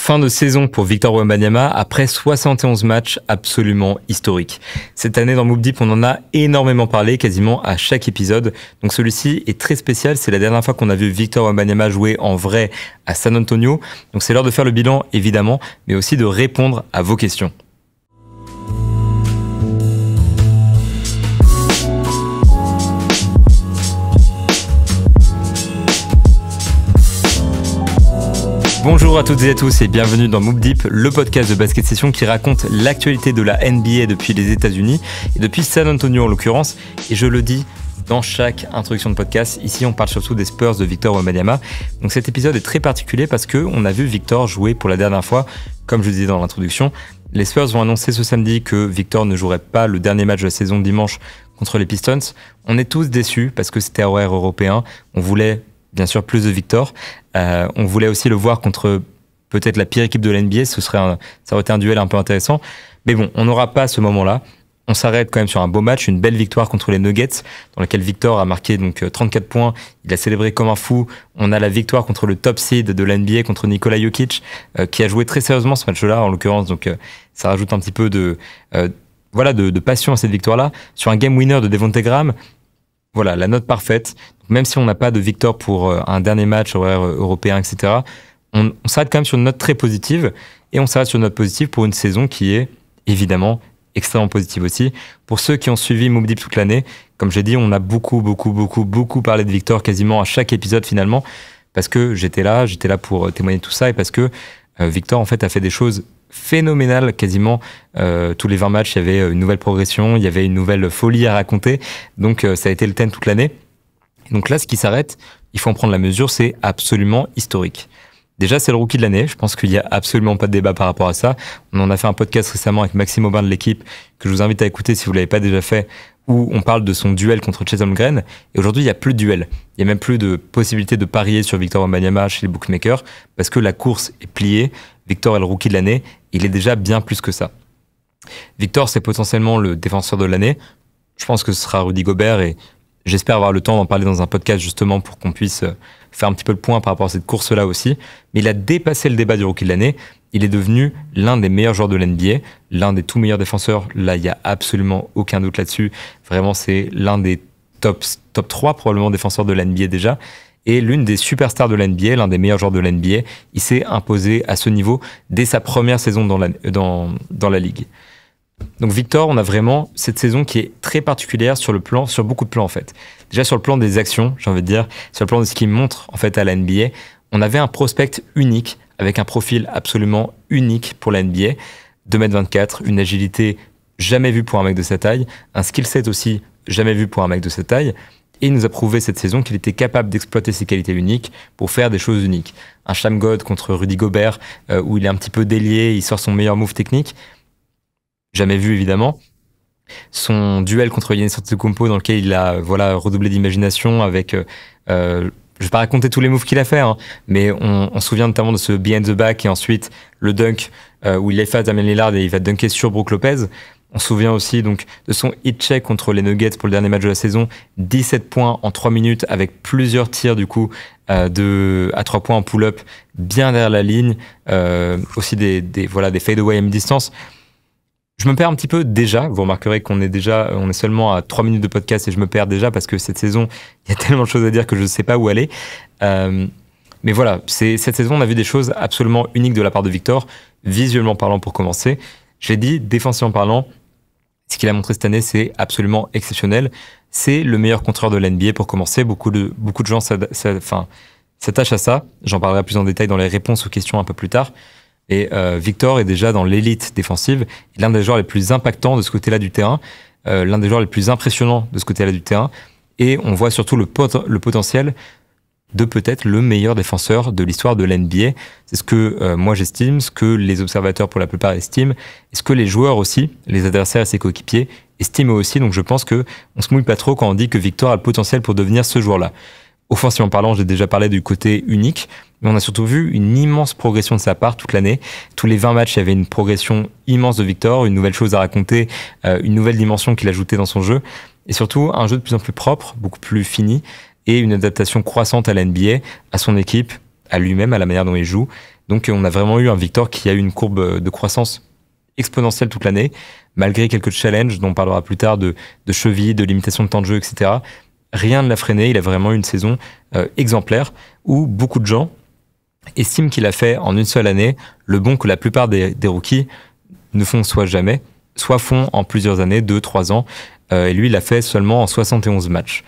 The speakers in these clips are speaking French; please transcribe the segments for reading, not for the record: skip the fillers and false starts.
Fin de saison pour Victor Wembanyama après 71 matchs absolument historiques. Cette année dans Mobb Deep, on en a énormément parlé, quasiment à chaque épisode. Donc celui-ci est très spécial, c'est la dernière fois qu'on a vu Victor Wembanyama jouer en vrai à San Antonio. Donc c'est l'heure de faire le bilan évidemment, mais aussi de répondre à vos questions. Bonjour à toutes et à tous et bienvenue dans Mobb Deep, le podcast de basket session qui raconte l'actualité de la NBA depuis les États-Unis et depuis San Antonio en l'occurrence. Et je le dis dans chaque introduction de podcast, ici on parle surtout des Spurs de Victor Wembanyama. Donc cet épisode est très particulier parce qu'on a vu Victor jouer pour la dernière fois, comme je le disais dans l'introduction. Les Spurs vont annoncer ce samedi que Victor ne jouerait pas le dernier match de la saison dimanche contre les Pistons. On est tous déçus parce que c'était horaire européen. On voulait bien sûr plus de Victor. On voulait aussi le voir contre peut-être la pire équipe de l'NBA. Ça aurait été un duel un peu intéressant. Mais bon, on n'aura pas ce moment-là. On s'arrête quand même sur un beau match, une belle victoire contre les Nuggets, dans laquelle Victor a marqué donc 34 points. Il a célébré comme un fou. On a la victoire contre le top seed de l'NBA, contre Nikola Jokic, qui a joué très sérieusement ce match-là, en l'occurrence. Donc ça rajoute un petit peu de passion à cette victoire-là. Sur un game winner de Devonte Graham, voilà, la note parfaite. Même si on n'a pas de Victor pour un dernier match horaire européen, etc., on s'arrête quand même sur une note très positive et on s'arrête sur une note positive pour une saison qui est évidemment extrêmement positive aussi. Pour ceux qui ont suivi Mobb Deep toute l'année, comme j'ai dit, on a beaucoup parlé de Victor quasiment à chaque épisode finalement parce que j'étais là pour témoigner de tout ça et parce que Victor en fait a fait des choses phénoménal quasiment. Tous les 20 matchs, il y avait une nouvelle progression, il y avait une nouvelle folie à raconter. Donc ça a été le thème toute l'année. Et donc là, ce qui s'arrête, il faut en prendre la mesure, c'est absolument historique. Déjà, c'est le rookie de l'année. Je pense qu'il n'y a absolument pas de débat par rapport à ça. On en a fait un podcast récemment avec Maxime Aubin de l'équipe que je vous invite à écouter si vous ne l'avez pas déjà fait, où on parle de son duel contre Chet Holmgren. Et aujourd'hui, il n'y a plus de duel. Il n'y a même plus de possibilité de parier sur Victor Wembanyama chez les bookmakers parce que la course est pliée. Victor est le rookie de l'année. Il est déjà bien plus que ça. Victor, c'est potentiellement le défenseur de l'année. Je pense que ce sera Rudy Gobert et j'espère avoir le temps d'en parler dans un podcast justement pour qu'on puisse faire un petit peu le point par rapport à cette course-là aussi. Mais il a dépassé le débat du rookie de l'année. Il est devenu l'un des meilleurs joueurs de l'NBA, l'un des tout meilleurs défenseurs. Là, il n'y a absolument aucun doute là-dessus. Vraiment, c'est l'un des top 3 probablement défenseurs de l'NBA déjà. Et l'une des superstars de l'NBA, l'un des meilleurs joueurs de l'NBA. Il s'est imposé à ce niveau dès sa première saison dans la ligue. Donc Victor, on a vraiment cette saison qui est très particulière sur beaucoup de plans en fait. Déjà sur le plan des actions, j'ai envie de dire, sur le plan de ce qu'il montre en fait à la NBA, on avait un prospect unique avec un profil absolument unique pour la NBA, 2m24, une agilité jamais vue pour un mec de sa taille, un skill set aussi jamais vu pour un mec de sa taille. Et il nous a prouvé cette saison qu'il était capable d'exploiter ses qualités uniques pour faire des choses uniques. Un Sham God contre Rudy Gobert, où il est un petit peu délié, il sort son meilleur move technique. Jamais vu évidemment. Son duel contre Giannis Antetokounmpo dans lequel il a redoublé d'imagination avec... je vais pas raconter tous les moves qu'il a fait, hein, mais on se souvient notamment de ce behind the back et ensuite le dunk où il est face à Damian Lillard et il va dunker sur Brook Lopez. On se souvient aussi donc de son hit check contre les Nuggets pour le dernier match de la saison, 17 points en 3 minutes avec plusieurs tirs du coup à 3 points en pull-up bien derrière la ligne, aussi des fade-away à mi-distance. Je me perds un petit peu déjà, vous remarquerez on est seulement à 3 minutes de podcast et je me perds déjà parce que cette saison, il y a tellement de choses à dire que je ne sais pas où aller. Mais voilà, cette saison, on a vu des choses absolument uniques de la part de Victor, visuellement parlant pour commencer. J'ai dit, défensivement parlant, ce qu'il a montré cette année, c'est absolument exceptionnel. C'est le meilleur contreur de l'NBA pour commencer. Beaucoup de gens s'attachent à ça. J'en parlerai plus en détail dans les réponses aux questions un peu plus tard. Et Victor est déjà dans l'élite défensive, l'un des joueurs les plus impactants de ce côté-là du terrain, l'un des joueurs les plus impressionnants de ce côté-là du terrain. Et on voit surtout le potentiel de peut-être le meilleur défenseur de l'histoire de l'NBA. C'est ce que moi j'estime, ce que les observateurs pour la plupart estiment, et ce que les joueurs aussi, les adversaires et ses coéquipiers estiment aussi. Donc je pense qu'on ne se mouille pas trop quand on dit que Victor a le potentiel pour devenir ce joueur-là. Offensivement parlant, j'ai déjà parlé du côté unique, mais on a surtout vu une immense progression de sa part toute l'année. Tous les 20 matchs, il y avait une progression immense de Victor, une nouvelle chose à raconter, une nouvelle dimension qu'il ajoutait dans son jeu, et surtout un jeu de plus en plus propre, beaucoup plus fini, et une adaptation croissante à la NBA, à son équipe, à lui-même, à la manière dont il joue. Donc on a vraiment eu un Victor qui a eu une courbe de croissance exponentielle toute l'année, malgré quelques challenges dont on parlera plus tard de cheville, de limitation de temps de jeu, etc. Rien ne l'a freiné, il a vraiment eu une saison exemplaire où beaucoup de gens estiment qu'il a fait en une seule année le bond que la plupart des rookies ne font soit jamais, soit font en plusieurs années, 2-3 ans, et lui il l'a fait seulement en 71 matchs.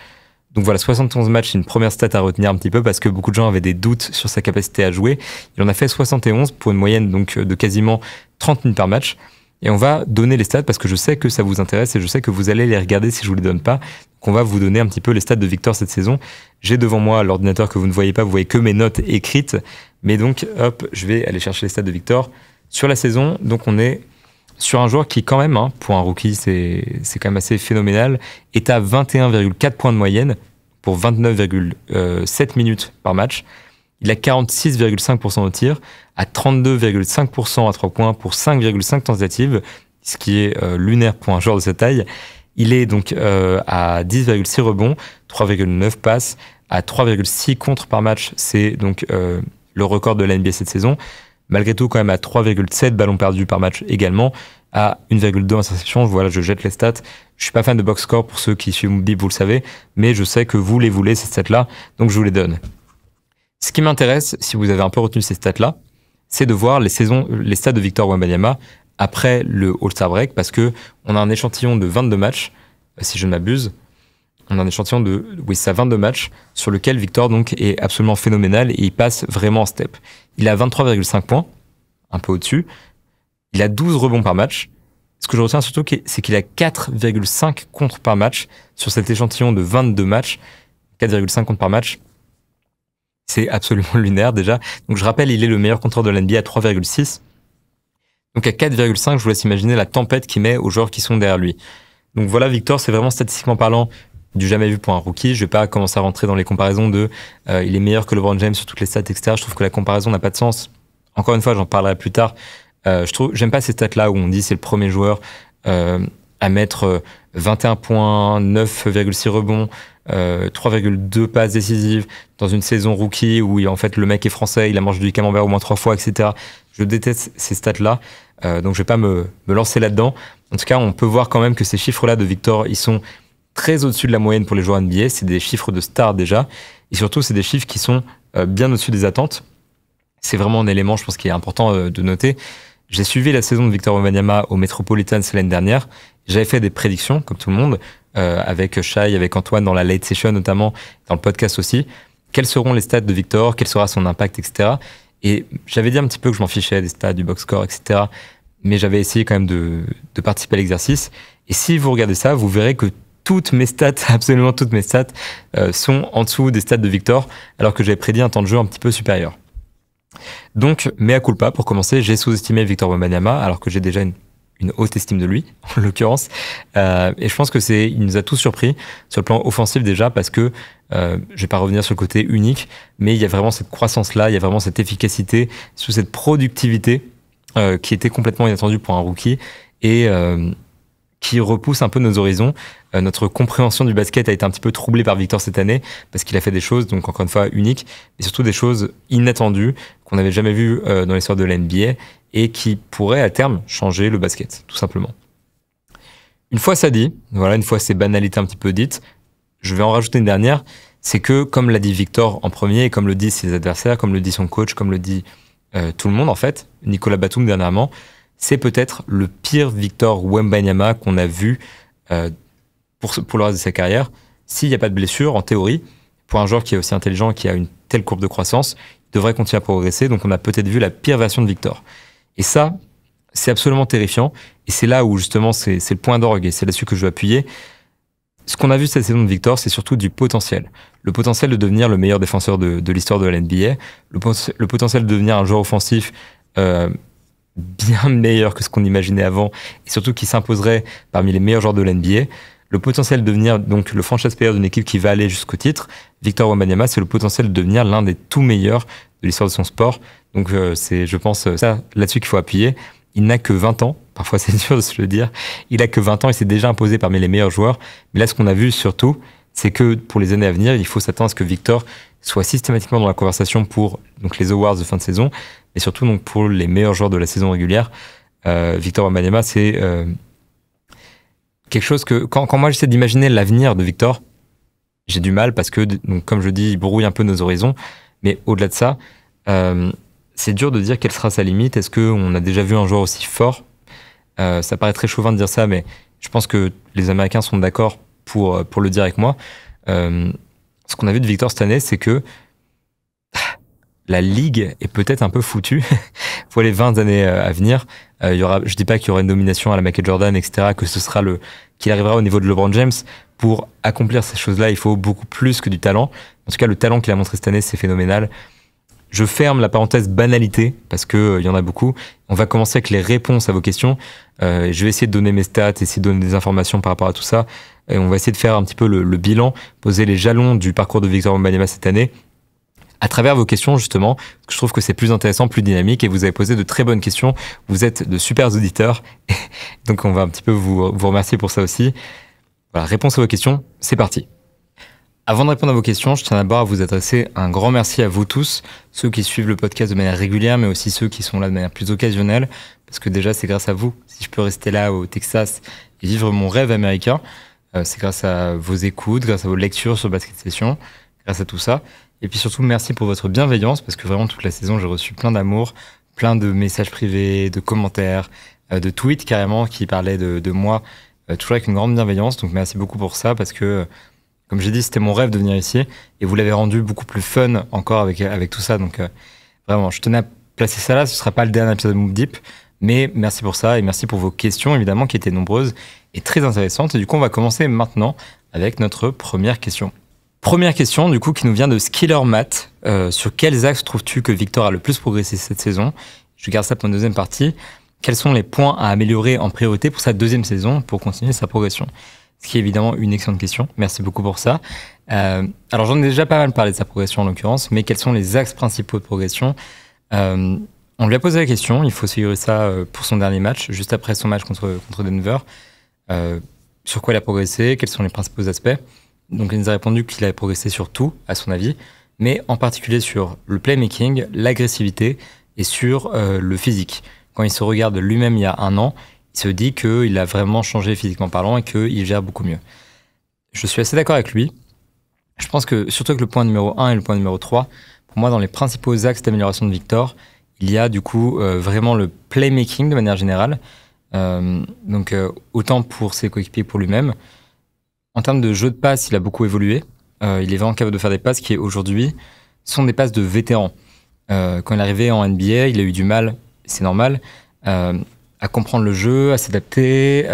Donc voilà, 71 matchs, c'est une première stat à retenir un petit peu parce que beaucoup de gens avaient des doutes sur sa capacité à jouer. Il en a fait 71 pour une moyenne donc de quasiment 30 minutes par match. Et on va donner les stats parce que je sais que ça vous intéresse et je sais que vous allez les regarder si je vous les donne pas. Donc on va vous donner un petit peu les stats de Victor cette saison. J'ai devant moi l'ordinateur que vous ne voyez pas, vous voyez que mes notes écrites. Mais donc, hop, je vais aller chercher les stats de Victor. Sur la saison, donc on est sur un joueur qui quand même, pour un rookie, c'est quand même assez phénoménal, est à 21,4 points de moyenne pour 29,7 minutes par match. Il a 46,5% au tir, à 32,5% à 3 points pour 5,5 tentatives, ce qui est lunaire pour un joueur de cette taille. Il est donc à 10,6 rebonds, 3,9 passes, à 3,6 contres par match. C'est donc le record de la NBA cette saison. Malgré tout, quand même à 3,7 ballons perdus par match également, à 1,2 interceptions. Voilà, je jette les stats. Je suis pas fan de box score pour ceux qui suivent Moubdip, vous le savez, mais je sais que vous les voulez, ces stats-là, donc je vous les donne. Ce qui m'intéresse, si vous avez un peu retenu ces stats-là, c'est de voir les stats de Victor Wembanyama après le All-Star Break, parce que on a un échantillon de 22 matchs, si je ne m'abuse. On a un échantillon de 22 matchs sur lequel Victor donc est absolument phénoménal et il passe vraiment en step. Il a 23,5 points, un peu au-dessus. Il a 12 rebonds par match. Ce que je retiens surtout, c'est qu'il a 4,5 contres par match sur cet échantillon de 22 matchs. 4,5 contres par match. C'est absolument lunaire déjà. Donc je rappelle, il est le meilleur contreur de l'NBA à 3,6. Donc à 4,5, je vous laisse imaginer la tempête qu'il met aux joueurs qui sont derrière lui. Donc voilà, Victor, c'est vraiment statistiquement parlant du jamais vu pour un rookie. Je vais pas commencer à rentrer dans les comparaisons de il est meilleur que LeBron James sur toutes les stats, etc. Je trouve que la comparaison n'a pas de sens. Encore une fois, j'en parlerai plus tard. J'aime pas ces stats-là où on dit c'est le premier joueur à mettre 21 points, 9,6 rebonds, 3,2 passes décisives dans une saison rookie où en fait le mec est français, il a mangé du camembert au moins 3 fois, etc. Je déteste ces stats-là, donc je vais pas me lancer là-dedans. En tout cas, on peut voir quand même que ces chiffres-là de Victor, ils sont très au-dessus de la moyenne pour les joueurs NBA. C'est des chiffres de star déjà. Et surtout, c'est des chiffres qui sont bien au-dessus des attentes. C'est vraiment un élément, je pense, qui est important de noter. J'ai suivi la saison de Victor Wembanyama au Metropolitan l'année dernière. J'avais fait des prédictions, comme tout le monde, avec Shai, avec Antoine dans la late session notamment, dans le podcast aussi. Quels seront les stats de Victor? Quel sera son impact, etc. Et j'avais dit un petit peu que je m'en fichais des stats, du box score, etc. Mais j'avais essayé quand même de participer à l'exercice. Et si vous regardez ça, vous verrez que toutes mes stats, absolument toutes mes stats, sont en dessous des stats de Victor, alors que j'avais prédit un temps de jeu un petit peu supérieur. Donc, mea culpa, pour commencer, j'ai sous-estimé Victor Wembanyama, alors que j'ai déjà une haute estime de lui, en l'occurrence. Et je pense que il nous a tous surpris, sur le plan offensif déjà, parce que, je vais pas revenir sur le côté unique, mais il y a vraiment cette croissance-là, il y a vraiment cette efficacité, sous cette productivité, qui était complètement inattendue pour un rookie, et qui repousse un peu nos horizons. Notre compréhension du basket a été un petit peu troublée par Victor cette année, parce qu'il a fait des choses, donc encore une fois, uniques, et surtout des choses inattendues, qu'on n'avait jamais vues dans l'histoire de la NBA, et qui pourraient à terme changer le basket, tout simplement. Une fois ça dit, voilà, une fois ces banalités un petit peu dites, je vais en rajouter une dernière, c'est que, comme l'a dit Victor en premier, et comme le disent ses adversaires, comme le dit son coach, comme le dit tout le monde en fait, Nicolas Batum dernièrement, c'est peut-être le pire Victor Wembanyama qu'on a vu pour le reste de sa carrière. S'il n'y a pas de blessure, en théorie, pour un joueur qui est aussi intelligent, qui a une telle courbe de croissance, il devrait continuer à progresser. Donc on a peut-être vu la pire version de Victor. Et ça, c'est absolument terrifiant. Et c'est là où justement c'est le point d'orgue et c'est là-dessus que je veux appuyer. Ce qu'on a vu cette saison de Victor, c'est surtout du potentiel. Le potentiel de devenir le meilleur défenseur de l'histoire de la NBA. Le potentiel de devenir un joueur offensif bien meilleur que ce qu'on imaginait avant et surtout qui s'imposerait parmi les meilleurs joueurs de l'NBA. Le potentiel de devenir donc le franchise player d'une équipe qui va aller jusqu'au titre. Victor Wembanyama, c'est le potentiel de devenir l'un des tout meilleurs de l'histoire de son sport. Donc c'est, je pense, ça là-dessus qu'il faut appuyer. Il n'a que 20 ans. Parfois, c'est dur de se le dire. Il a que 20 ans. Il s'est déjà imposé parmi les meilleurs joueurs. Mais là, ce qu'on a vu surtout, c'est que pour les années à venir, il faut s'attendre à ce que Victor soit systématiquement dans la conversation pour donc, les awards de fin de saison, et surtout donc, pour les meilleurs joueurs de la saison régulière. Victor Wembanyama, c'est quelque chose que, quand moi j'essaie d'imaginer l'avenir de Victor, j'ai du mal parce que, donc, comme je dis, il brouille un peu nos horizons, mais au-delà de ça, c'est dur de dire quelle sera sa limite. Est-ce qu'on a déjà vu un joueur aussi fort? Ça paraît très chauvin de dire ça, mais je pense que les Américains sont d'accord pour le dire avec moi. Ce qu'on a vu de Victor cette année, c'est que la ligue est peut-être un peu foutue pour les 20 années à venir. Je dis pas qu'il y aura une domination à la Michael Jordan, etc., que ce sera qu'il arrivera au niveau de LeBron James. Pour accomplir ces choses-là, il faut beaucoup plus que du talent. En tout cas, le talent qu'il a montré cette année, c'est phénoménal. Je ferme la parenthèse banalité, parce que il y en a beaucoup. On va commencer avec les réponses à vos questions. Je vais essayer de donner mes stats, essayer de donner des informations par rapport à tout ça. Et on va essayer de faire un petit peu le bilan, poser les jalons du parcours de Victor Wembanyama cette année, à travers vos questions, justement, parce que je trouve que c'est plus intéressant, plus dynamique, et vous avez posé de très bonnes questions. Vous êtes de super auditeurs, donc on va un petit peu vous remercier pour ça aussi. Voilà, réponse à vos questions, c'est parti. Avant de répondre à vos questions, je tiens d'abord à vous adresser un grand merci à vous tous, ceux qui suivent le podcast de manière régulière, mais aussi ceux qui sont là de manière plus occasionnelle, parce que déjà, c'est grâce à vous. Si je peux rester là au Texas et vivre mon rêve américain, c'est grâce à vos écoutes, grâce à vos lectures sur Basket Session, grâce à tout ça. Et puis surtout, merci pour votre bienveillance, parce que vraiment, toute la saison, j'ai reçu plein d'amour, plein de messages privés, de commentaires, de tweets carrément qui parlaient de moi, toujours avec une grande bienveillance. Donc merci beaucoup pour ça, parce que, comme j'ai dit, c'était mon rêve de venir ici, et vous l'avez rendu beaucoup plus fun encore avec tout ça. Donc vraiment, je tenais à placer ça là. Ce ne sera pas le dernier épisode de Move Deep, mais merci pour ça, et merci pour vos questions, évidemment, qui étaient nombreuses et très intéressantes. Et du coup, on va commencer maintenant avec notre première question. Première question, du coup, qui nous vient de Skiller Matt. Sur quels axes trouves-tu que Victor a le plus progressé cette saison? Je garde ça pour une deuxième partie. Quels sont les points à améliorer en priorité pour sa deuxième saison pour continuer sa progression? Ce qui est évidemment une excellente question. Merci beaucoup pour ça. Alors, j'en ai déjà pas mal parlé de sa progression en l'occurrence, mais quels sont les axes principaux de progression? On lui a posé la question. Il faut suivre ça pour son dernier match, juste après son match contre Denver. Sur quoi il a progressé? Quels sont les principaux aspects? Donc, il nous a répondu qu'il avait progressé sur tout, à son avis, mais en particulier sur le playmaking, l'agressivité et sur le physique. Quand il se regarde lui-même il y a un an, il se dit qu'il a vraiment changé physiquement parlant et qu'il gère beaucoup mieux. Je suis assez d'accord avec lui. Je pense que, surtout avec le point numéro 1 et le point numéro 3, pour moi, dans les principaux axes d'amélioration de Victor, il y a du coup vraiment le playmaking de manière générale. Donc, autant pour ses coéquipiers que pour lui-même. En termes de jeu de passe, il a beaucoup évolué. Il est vraiment capable de faire des passes qui, aujourd'hui, sont des passes de vétérans. Quand il est arrivé en NBA, il a eu du mal, c'est normal, à comprendre le jeu, à s'adapter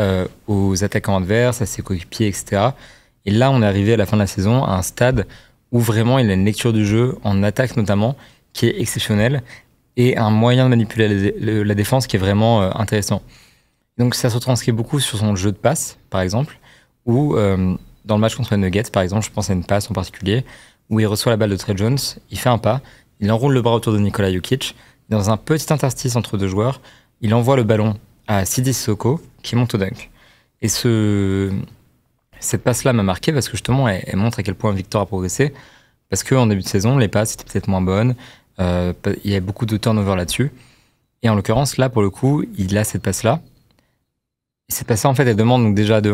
aux attaquants adverses, à ses coéquipiers, etc. Et là, on est arrivé à la fin de la saison à un stade où vraiment il a une lecture du jeu, en attaque notamment, qui est exceptionnelle, et un moyen de manipuler la défense qui est vraiment intéressant. Donc ça se retranscrit beaucoup sur son jeu de passe, par exemple, ou dans le match contre les Nuggets, par exemple, je pense à une passe en particulier, où il reçoit la balle de Trey Jones, il fait un pas, il enroule le bras autour de Nikola Jokic, dans un petit interstice entre deux joueurs, il envoie le ballon à Sidi Sissoko, qui monte au dunk. Et cette passe-là m'a marqué parce que justement, elle montre à quel point Victor a progressé, parce qu'en début de saison, les passes étaient peut-être moins bonnes, il y avait beaucoup de turnover là-dessus, et en l'occurrence, là, pour le coup, il a cette passe-là. Et cette passe-là, en fait, elle demande donc déjà de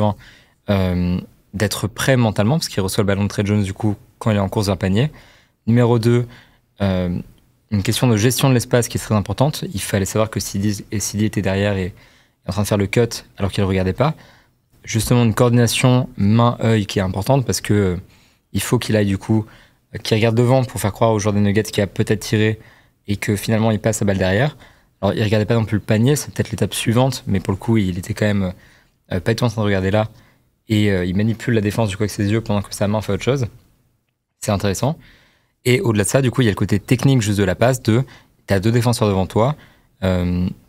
1, d'être prêt mentalement, parce qu'il reçoit le ballon de Trey Jones, du coup, quand il est en course vers le panier. Numéro 2, une question de gestion de l'espace qui est très importante. Il fallait savoir que Sidi était derrière et en train de faire le cut alors qu'il ne regardait pas. Justement, une coordination main-œil qui est importante parce que il faut qu'il aille du coup, qu'il regarde devant pour faire croire au joueur des Nuggets qu'il a peut-être tiré et que finalement il passe la balle derrière. Alors, il ne regardait pas non plus le panier, c'est peut-être l'étape suivante, mais pour le coup, il était quand même pas du tout en train de regarder là. Et il manipule la défense du coup avec ses yeux pendant que sa main fait autre chose. C'est intéressant. Et au-delà de ça, du coup, il y a le côté technique juste de la passe tu as 2 défenseurs devant toi,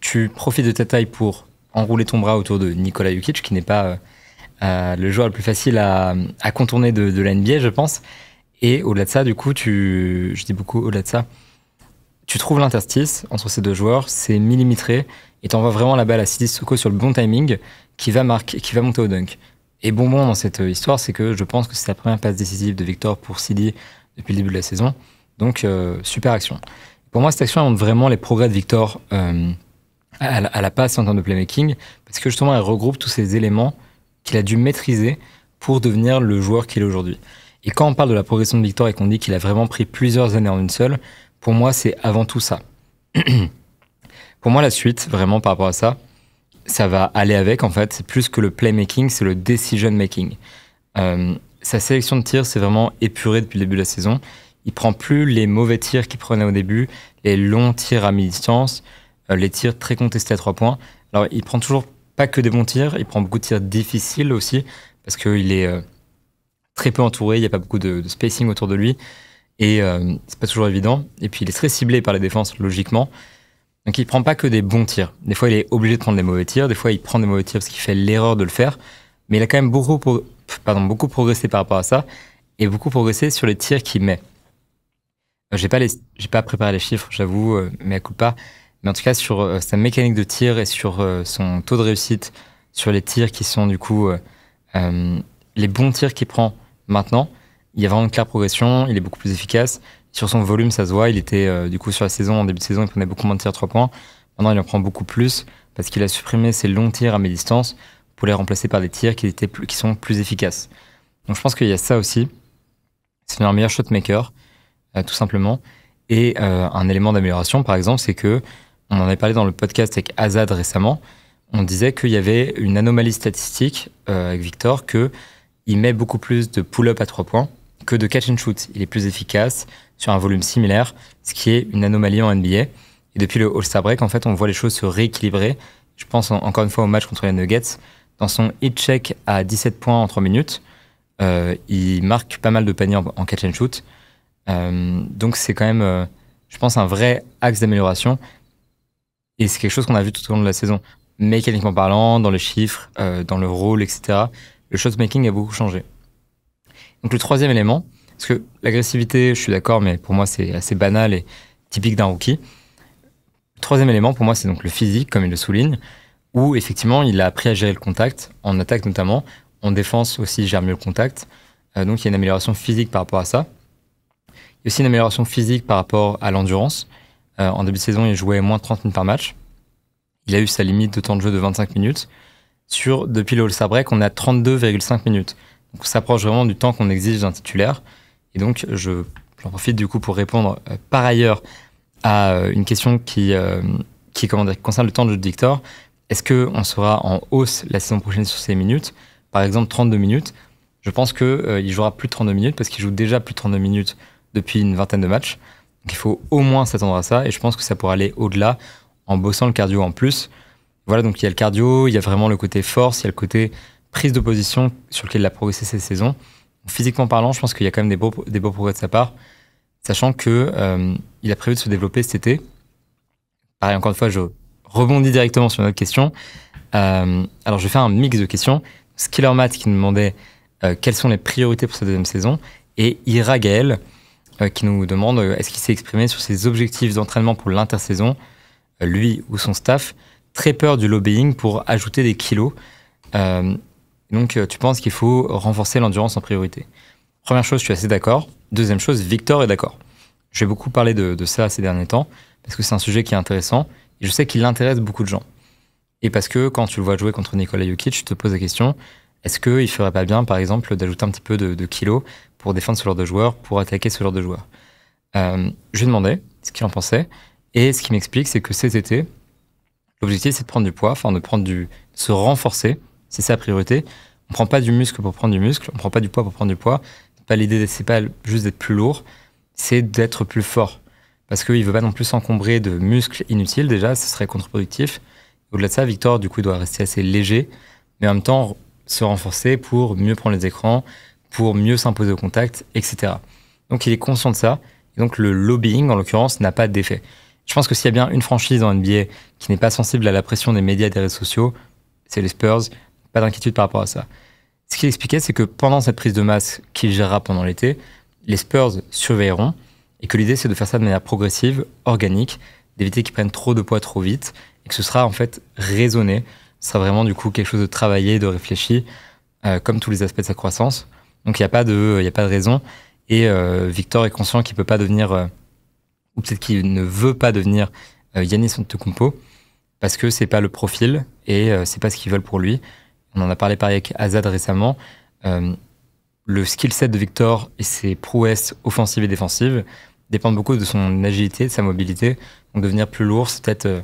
tu profites de ta taille pour enrouler ton bras autour de Nikola Jokic, qui n'est pas le joueur le plus facile à contourner de la NBA, je pense. Et au-delà de ça, du coup, je dis beaucoup au-delà de ça, tu trouves l'interstice entre ces deux joueurs, c'est millimétré, et tu envoies vraiment la balle à Sidi Sissoko sur le bon timing, qui va monter au dunk. Et bonbon dans cette histoire, c'est que je pense que c'est la première passe décisive de Victor pour Sidi depuis le début de la saison. Donc, super action. Pour moi, cette action montre vraiment les progrès de Victor à la passe en termes de playmaking, parce que justement, elle regroupe tous ces éléments qu'il a dû maîtriser pour devenir le joueur qu'il est aujourd'hui. Et quand on parle de la progression de Victor et qu'on dit qu'il a vraiment pris plusieurs années en une seule, pour moi, c'est avant tout ça. Pour moi, la suite, vraiment par rapport à ça, ça va aller avec, en fait. C'est plus que le playmaking, c'est le decision making. Sa sélection de tirs, c'est vraiment épuré depuis le début de la saison. Il prend plus les mauvais tirs qu'il prenait au début, les longs tirs à mi-distance, les tirs très contestés à 3 points. Alors, il prend toujours pas que des bons tirs, il prend beaucoup de tirs difficiles aussi, parce qu'il est très peu entouré, il n'y a pas beaucoup de spacing autour de lui, et c'est pas toujours évident. Et puis, il est très ciblé par les défenses, logiquement. Donc, il prend pas que des bons tirs. Des fois, il est obligé de prendre des mauvais tirs, des fois, il prend des mauvais tirs parce qu'il fait l'erreur de le faire, mais il a quand même beaucoup progressé par rapport à ça, et beaucoup progressé sur les tirs qu'il met. J'ai pas préparé les chiffres, j'avoue, mais à coup pas. Mais en tout cas, sur sa mécanique de tir et sur son taux de réussite, sur les tirs qui sont du coup les bons tirs qu'il prend maintenant, il y a vraiment une claire progression, il est beaucoup plus efficace. Sur son volume, ça se voit, il était du coup sur la saison, en début de saison, il prenait beaucoup moins de tirs à 3 points. Maintenant, il en prend beaucoup plus parce qu'il a supprimé ses longs tirs à mi-distance pour les remplacer par des tirs qui sont plus efficaces. Donc je pense qu'il y a ça aussi. C'est un meilleur shotmaker. Tout simplement. Et un élément d'amélioration, par exemple, c'est que, on en avait parlé dans le podcast avec Azad récemment, on disait qu'il y avait une anomalie statistique avec Victor, qu'il met beaucoup plus de pull-up à 3 points que de catch and shoot. Il est plus efficace sur un volume similaire, ce qui est une anomalie en NBA. Et depuis le All-Star Break, en fait, on voit les choses se rééquilibrer. Je pense encore une fois au match contre les Nuggets. Dans son hit check à 17 points en 3 minutes, il marque pas mal de paniers en catch and shoot. Donc c'est quand même, je pense, un vrai axe d'amélioration. Et c'est quelque chose qu'on a vu tout au long de la saison. Mécaniquement parlant, dans les chiffres, dans le rôle, etc. Le shotmaking a beaucoup changé. Donc le troisième élément, parce que l'agressivité, je suis d'accord, mais pour moi c'est assez banal et typique d'un rookie. Le troisième élément, pour moi, c'est donc le physique, comme il le souligne, où effectivement il a appris à gérer le contact, en attaque notamment, en défense aussi, il gère mieux le contact. Donc il y a une amélioration physique par rapport à ça. Il y a aussi une amélioration physique par rapport à l'endurance. En début de saison, il jouait moins de 30 minutes par match. Il a eu sa limite de temps de jeu de 25 minutes. Depuis le All-Star Break, on est à 32,5 minutes. Donc, on s'approche vraiment du temps qu'on exige d'un titulaire. Et donc, j'en profite du coup pour répondre par ailleurs à une question qui concerne le temps de jeu de Victor. Est-ce qu'on sera en hausse la saison prochaine sur ces minutes? Par exemple, 32 minutes. Je pense qu'il jouera plus de 32 minutes parce qu'il joue déjà plus de 32 minutes depuis une vingtaine de matchs. Donc il faut au moins s'attendre à ça et je pense que ça pourra aller au-delà en bossant le cardio en plus. Voilà, donc il y a le cardio, il y a vraiment le côté force, il y a le côté prise de position sur lequel il a progressé cette saison. Physiquement parlant, je pense qu'il y a quand même des beaux progrès de sa part, sachant que il a prévu de se développer cet été. Pareil, encore une fois, je rebondis directement sur une autre question. Alors je vais faire un mix de questions. Skiller Matt qui nous demandait quelles sont les priorités pour sa deuxième saison et Ira Gaël qui nous demande est-ce qu'il s'est exprimé sur ses objectifs d'entraînement pour l'intersaison, lui ou son staff. Très peur du lobbying pour ajouter des kilos. Donc, tu penses qu'il faut renforcer l'endurance en priorité. Première chose, je suis assez d'accord. Deuxième chose, Victor est d'accord. J'ai beaucoup parlé de ça ces derniers temps parce que c'est un sujet qui est intéressant et je sais qu'il intéresse beaucoup de gens. Et parce que quand tu le vois jouer contre Nikola Jokic, tu te poses la question, est-ce qu'il ne ferait pas bien, par exemple, d'ajouter un petit peu de kilos pour défendre ce genre de joueur, pour attaquer ce genre de joueur? Je lui ai demandé ce qu'il en pensait et ce qu'il m'explique, c'est que cet été, l'objectif, c'est de prendre du poids, se renforcer, c'est sa priorité. On ne prend pas du muscle pour prendre du muscle, on ne prend pas du poids pour prendre du poids. L'idée, c'est pas juste d'être plus lourd, c'est d'être plus fort. Parce qu'il ne veut pas non plus s'encombrer de muscles inutiles, déjà, ce serait contre-productif. Au-delà de ça, Victor, du coup, il doit rester assez léger, mais en même temps, se renforcer pour mieux prendre les écrans, pour mieux s'imposer au contact, etc. Donc, il est conscient de ça. Et donc, le lobbying, en l'occurrence, n'a pas d'effet. Je pense que s'il y a bien une franchise en NBA qui n'est pas sensible à la pression des médias et des réseaux sociaux, c'est les Spurs. Pas d'inquiétude par rapport à ça. Ce qu'il expliquait, c'est que pendant cette prise de masse qu'il gérera pendant l'été, les Spurs surveilleront et que l'idée, c'est de faire ça de manière progressive, organique, d'éviter qu'ils prennent trop de poids trop vite et que ce sera en fait raisonné. Ce sera vraiment du coup quelque chose de travaillé, de réfléchi comme tous les aspects de sa croissance. Donc il n'y a pas de raison. Et Victor est conscient qu'il peut pas devenir, ou peut-être qu'il ne veut pas devenir Giannis Antetokounmpo, parce que c'est pas le profil et c'est pas ce qu'ils veulent pour lui. On en a parlé pareil avec Azad récemment. Le skill set de Victor et ses prouesses offensives et défensives dépendent beaucoup de son agilité, de sa mobilité. Donc devenir plus lourd, c'est peut-être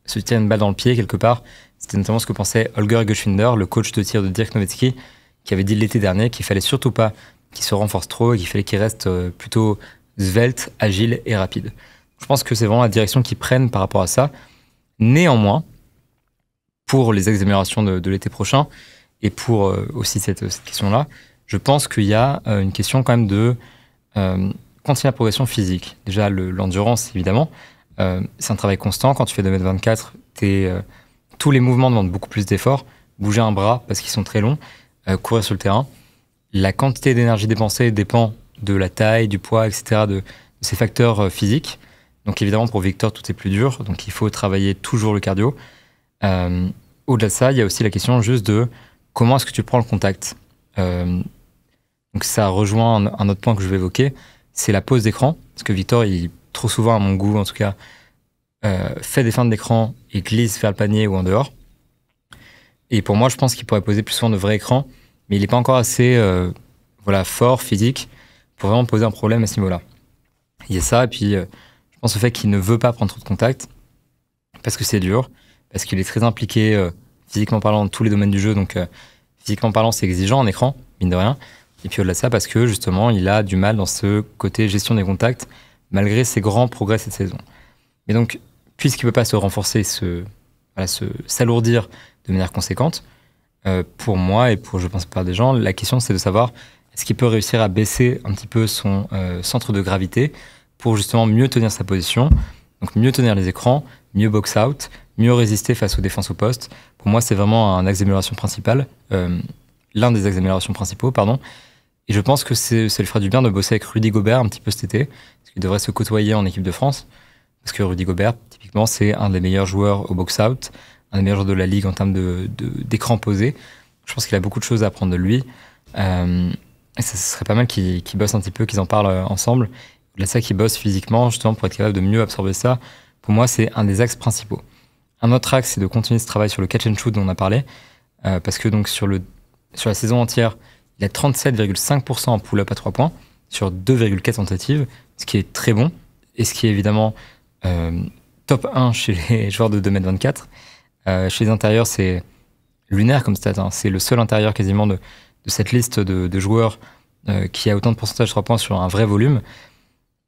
se tirer une balle dans le pied quelque part. C'était notamment ce que pensait Holger Geschwinder, le coach de tir de Dirk Nowitzki, qui avait dit l'été dernier qu'il fallait surtout pas qu'il se renforce trop et qu'il fallait qu'il reste plutôt svelte, agile et rapide. Je pense que c'est vraiment la direction qu'ils prennent par rapport à ça. Néanmoins, pour les améliorations de l'été prochain et pour aussi cette question-là, je pense qu'il y a une question quand même de continuer la progression physique. Déjà, l'endurance, évidemment, c'est un travail constant. Quand tu fais 2m24, tous les mouvements demandent beaucoup plus d'efforts. Bouger un bras parce qu'ils sont très longs, courir sur le terrain. La quantité d'énergie dépensée dépend de la taille, du poids, etc., de ces facteurs physiques. Donc évidemment, pour Victor, tout est plus dur. Donc il faut travailler toujours le cardio. Au-delà de ça, il y a aussi la question juste de comment est-ce que tu prends le contact. Donc ça rejoint un autre point que je vais évoquer, c'est la pose d'écran. Parce que Victor, trop souvent, à mon goût en tout cas, fait des feintes d'écran et glisse vers le panier ou en dehors. Et pour moi, je pense qu'il pourrait poser plus souvent de vrais écrans, mais il n'est pas encore assez fort, physique, pour vraiment poser un problème à ce niveau-là. Il y a ça, et puis je pense au fait qu'il ne veut pas prendre trop de contact, parce que c'est dur, parce qu'il est très impliqué physiquement parlant dans tous les domaines du jeu, donc physiquement parlant, c'est exigeant en écran, mine de rien. Et puis au-delà de ça, parce que justement, il a du mal dans ce côté gestion des contacts, malgré ses grands progrès cette saison. Mais donc, puisqu'il ne peut pas se renforcer, s'alourdir de manière conséquente, pour moi et pour, je pense, pas des gens, la question c'est de savoir est-ce qu'il peut réussir à baisser un petit peu son centre de gravité pour justement mieux tenir sa position, donc mieux tenir les écrans, mieux box out, mieux résister face aux défenses au poste. Pour moi, c'est vraiment un axe d'amélioration principal, l'un des axes d'amélioration principaux, pardon. Et je pense que ça lui fera du bien de bosser avec Rudy Gobert un petit peu cet été, parce qu'il devrait se côtoyer en équipe de France, parce que Rudy Gobert, typiquement, c'est un des meilleurs joueurs au box out, un des meilleurs joueurs de la ligue en termes d'écran posé. Je pense qu'il a beaucoup de choses à apprendre de lui. Et ça serait pas mal qu'ils bossent un petit peu, qu'ils en parlent ensemble. Au-delà de ça, qu'ils bossent physiquement, justement, pour être capable de mieux absorber ça. Pour moi, c'est un des axes principaux. Un autre axe, c'est de continuer ce travail sur le catch and shoot dont on a parlé. Parce que donc sur la saison entière, il a 37,5% en pull-up à 3 points, sur 2,4 tentatives, ce qui est très bon. Et ce qui est évidemment top 1 chez les joueurs de 2m24. Chez les intérieurs, c'est lunaire comme stat. Hein. C'est le seul intérieur quasiment de cette liste de joueurs qui a autant de pourcentage de 3 points sur un vrai volume.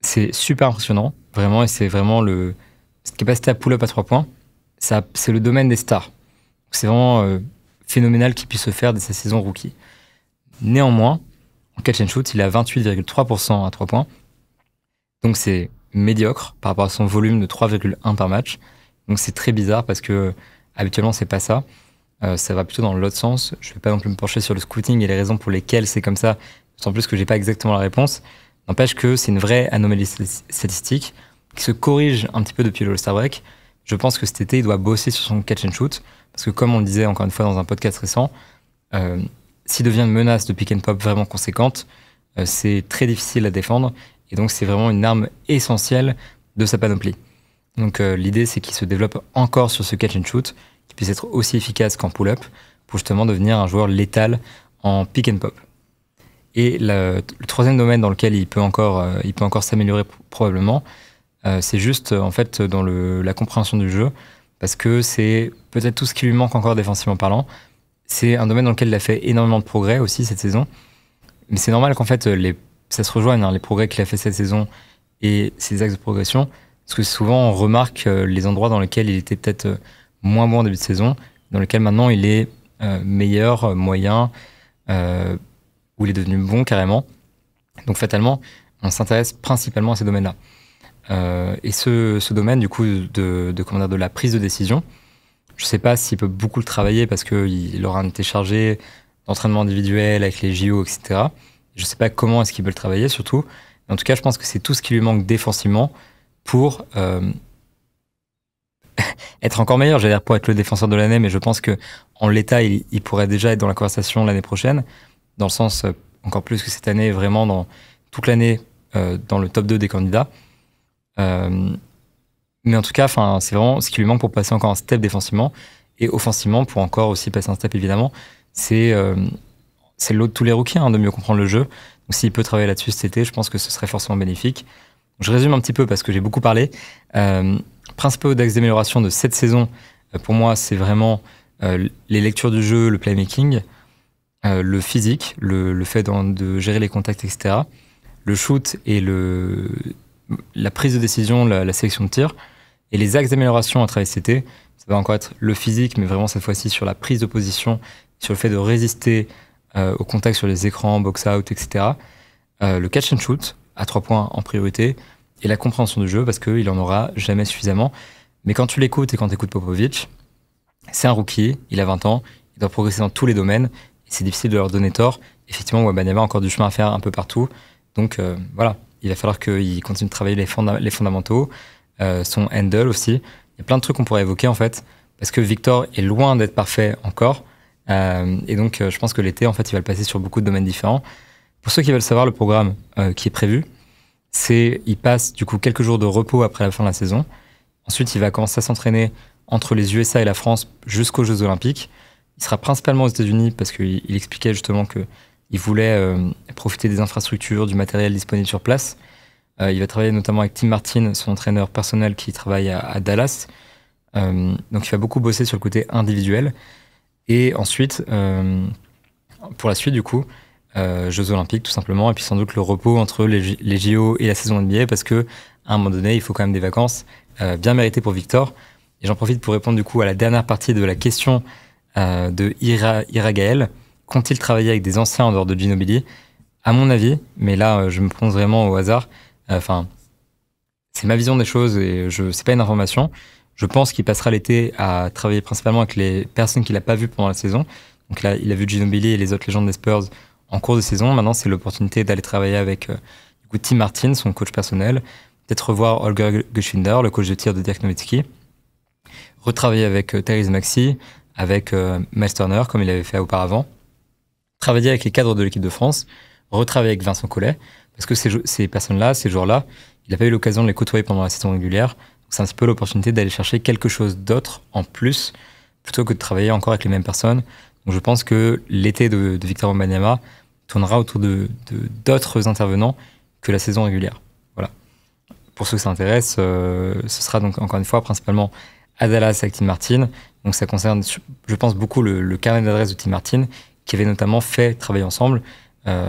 C'est super impressionnant, vraiment, et c'est vraiment cette capacité à pull-up à 3 points, c'est le domaine des stars. C'est vraiment phénoménal qu'il puisse se faire dès sa saison rookie. Néanmoins, en catch and shoot, il est à 28,3% à 3 points. Donc c'est médiocre par rapport à son volume de 3,1 par match. Donc c'est très bizarre parce que habituellement c'est pas ça. Ça va plutôt dans l'autre sens. Je vais pas non plus me pencher sur le scouting et les raisons pour lesquelles c'est comme ça, d'autant plus que j'ai pas exactement la réponse. N'empêche que c'est une vraie anomalie statistique qui se corrige un petit peu depuis le All-Star Break. Je pense que cet été, il doit bosser sur son catch and shoot parce que comme on le disait encore une fois dans un podcast récent, s'il devient une menace de pick and pop vraiment conséquente, c'est très difficile à défendre et donc c'est vraiment une arme essentielle de sa panoplie. Donc l'idée, c'est qu'il se développe encore sur ce catch and shoot, qu'il puisse être aussi efficace qu'en pull-up pour justement devenir un joueur létal en pick and pop. Et le troisième domaine dans lequel il peut encore s'améliorer probablement, c'est juste en fait dans la compréhension du jeu, parce que c'est peut-être tout ce qui lui manque encore défensivement parlant. C'est un domaine dans lequel il a fait énormément de progrès aussi cette saison, mais c'est normal qu'en fait ça se rejoigne, hein, les progrès qu'il a fait cette saison et ses axes de progression, parce que souvent on remarque les endroits dans lesquels il était peut-être moins bon en début de saison, dans lesquels maintenant il est meilleur, moyen, où il est devenu bon carrément. Donc fatalement, on s'intéresse principalement à ces domaines-là. Et ce domaine du coup de la prise de décision, je ne sais pas s'il peut beaucoup le travailler parce qu'il aura été chargé d'entraînement individuel avec les JO, etc. Je ne sais pas comment est-ce qu'il peut le travailler surtout. Mais en tout cas, je pense que c'est tout ce qui lui manque défensivement pour être encore meilleur, j'allais dire pour être le défenseur de l'année, mais je pense que en l'état, il pourrait déjà être dans la conversation l'année prochaine, dans le sens encore plus que cette année, vraiment dans toute l'année dans le top 2 des candidats. Mais en tout cas, c'est vraiment ce qui lui manque pour passer encore un step défensivement et offensivement pour encore aussi passer un step évidemment. C'est le lot de tous les rookies de mieux comprendre le jeu. Donc s'il peut travailler là-dessus cet été, je pense que ce serait forcément bénéfique. Je résume un petit peu parce que j'ai beaucoup parlé. Principaux axes d'amélioration de cette saison, pour moi, c'est vraiment les lectures du jeu, le playmaking, le physique, le fait de gérer les contacts, etc. Le shoot et la prise de décision, la sélection de tir. Et les axes d'amélioration à travers cet été, ça va encore être le physique, mais vraiment cette fois-ci sur la prise de position, sur le fait de résister au contact sur les écrans, box-out, etc. Le catch and shoot, à 3 points en priorité, et la compréhension du jeu, parce qu'il en aura jamais suffisamment. Mais quand tu l'écoutes et quand tu écoutes Popovic, c'est un rookie, il a 20 ans, il doit progresser dans tous les domaines, et c'est difficile de leur donner tort. Effectivement, Wembanyama a encore du chemin à faire un peu partout. Donc voilà, il va falloir qu'il continue de travailler les fondamentaux, son handle aussi. Il y a plein de trucs qu'on pourrait évoquer en fait, parce que Victor est loin d'être parfait encore. Et donc je pense que l'été, en fait, il va le passer sur beaucoup de domaines différents. Pour ceux qui veulent savoir le programme qui est prévu, il passe du coup quelques jours de repos après la fin de la saison. Ensuite, il va commencer à s'entraîner entre les USA et la France jusqu'aux Jeux Olympiques. Il sera principalement aux États-Unis parce qu'il expliquait justement qu'il voulait profiter des infrastructures, du matériel disponible sur place. Il va travailler notamment avec Tim Martin, son entraîneur personnel qui travaille à Dallas. Donc il va beaucoup bosser sur le côté individuel. Et ensuite, pour la suite du coup, Jeux Olympiques tout simplement, et puis sans doute le repos entre les JO et la saison NBA, parce que à un moment donné, il faut quand même des vacances bien méritées pour Victor. Et j'en profite pour répondre du coup à la dernière partie de la question de Ira Gaël. Qu'ont-ils travaillé avec des anciens en dehors de Ginobili? À mon avis, mais là je me prononce vraiment au hasard, c'est ma vision des choses et c'est pas une information. Je pense qu'il passera l'été à travailler principalement avec les personnes qu'il n'a pas vues pendant la saison. Donc là, il a vu Ginobili et les autres légendes des Spurs en cours de saison. Maintenant, c'est l'opportunité d'aller travailler avec du coup, Tim Martin, son coach personnel. Peut-être revoir Holger Geschinder, le coach de tir de Dirk Nowitzki. Retravailler avec Tyrese Maxey, avec Miles Turner, comme il avait fait auparavant. Travailler avec les cadres de l'équipe de France. Retravailler avec Vincent Collet. Parce que ces personnes-là, ces joueurs-là, il n'a pas eu l'occasion de les côtoyer pendant la saison régulière. Donc c'est un petit peu l'opportunité d'aller chercher quelque chose d'autre en plus, plutôt que de travailler encore avec les mêmes personnes. Donc je pense que l'été de Victor Wembanyama tournera autour d'autres intervenants que la saison régulière. Voilà. Pour ceux que ça intéresse, ce sera donc encore une fois principalement à Dallas avec Tim Martin. Donc ça concerne, je pense, beaucoup le carnet d'adresse de Tim Martin, qui avait notamment fait travailler ensemble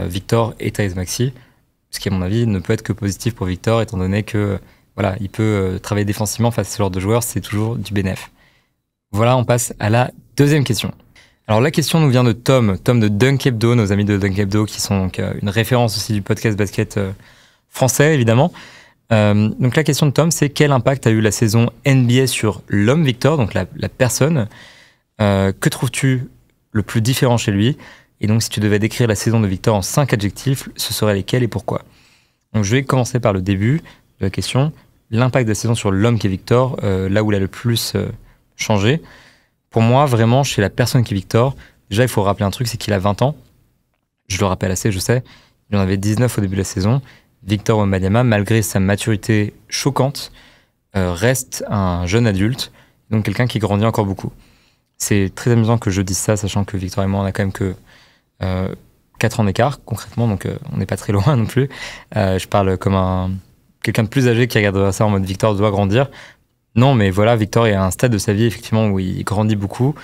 Victor et Tyrese Maxey, ce qui à mon avis ne peut être que positif pour Victor, étant donné que voilà, il peut travailler défensivement face à ce genre de joueurs, c'est toujours du bénéf. Voilà, on passe à la deuxième question. Alors la question nous vient de Tom de Dunk Hebdo, nos amis de Dunk Hebdo, qui sont donc, une référence aussi du podcast basket français, évidemment. Donc la question de Tom, c'est quel impact a eu la saison NBA sur l'homme Victor, donc la personne. Que trouves-tu le plus différent chez lui? Et donc si tu devais décrire la saison de Victor en 5 adjectifs, ce seraient lesquels et pourquoi? Donc je vais commencer par le début de la question. L'impact de la saison sur l'homme qui est Victor, là où il a le plus changé. Pour moi, vraiment, chez la personne qui est Victor, déjà, il faut rappeler un truc, c'est qu'il a 20 ans. Je le rappelle assez, je sais. Il en avait 19 au début de la saison. Victor Wembanyama, malgré sa maturité choquante, reste un jeune adulte, donc quelqu'un qui grandit encore beaucoup. C'est très amusant que je dise ça, sachant que Victor et moi, on a quand même que 4 ans d'écart, concrètement, donc on n'est pas très loin non plus. Je parle comme quelqu'un de plus âgé qui regarderait ça en mode Victor doit grandir. Non, mais voilà, Victor est à un stade de sa vie, effectivement, où il grandit beaucoup.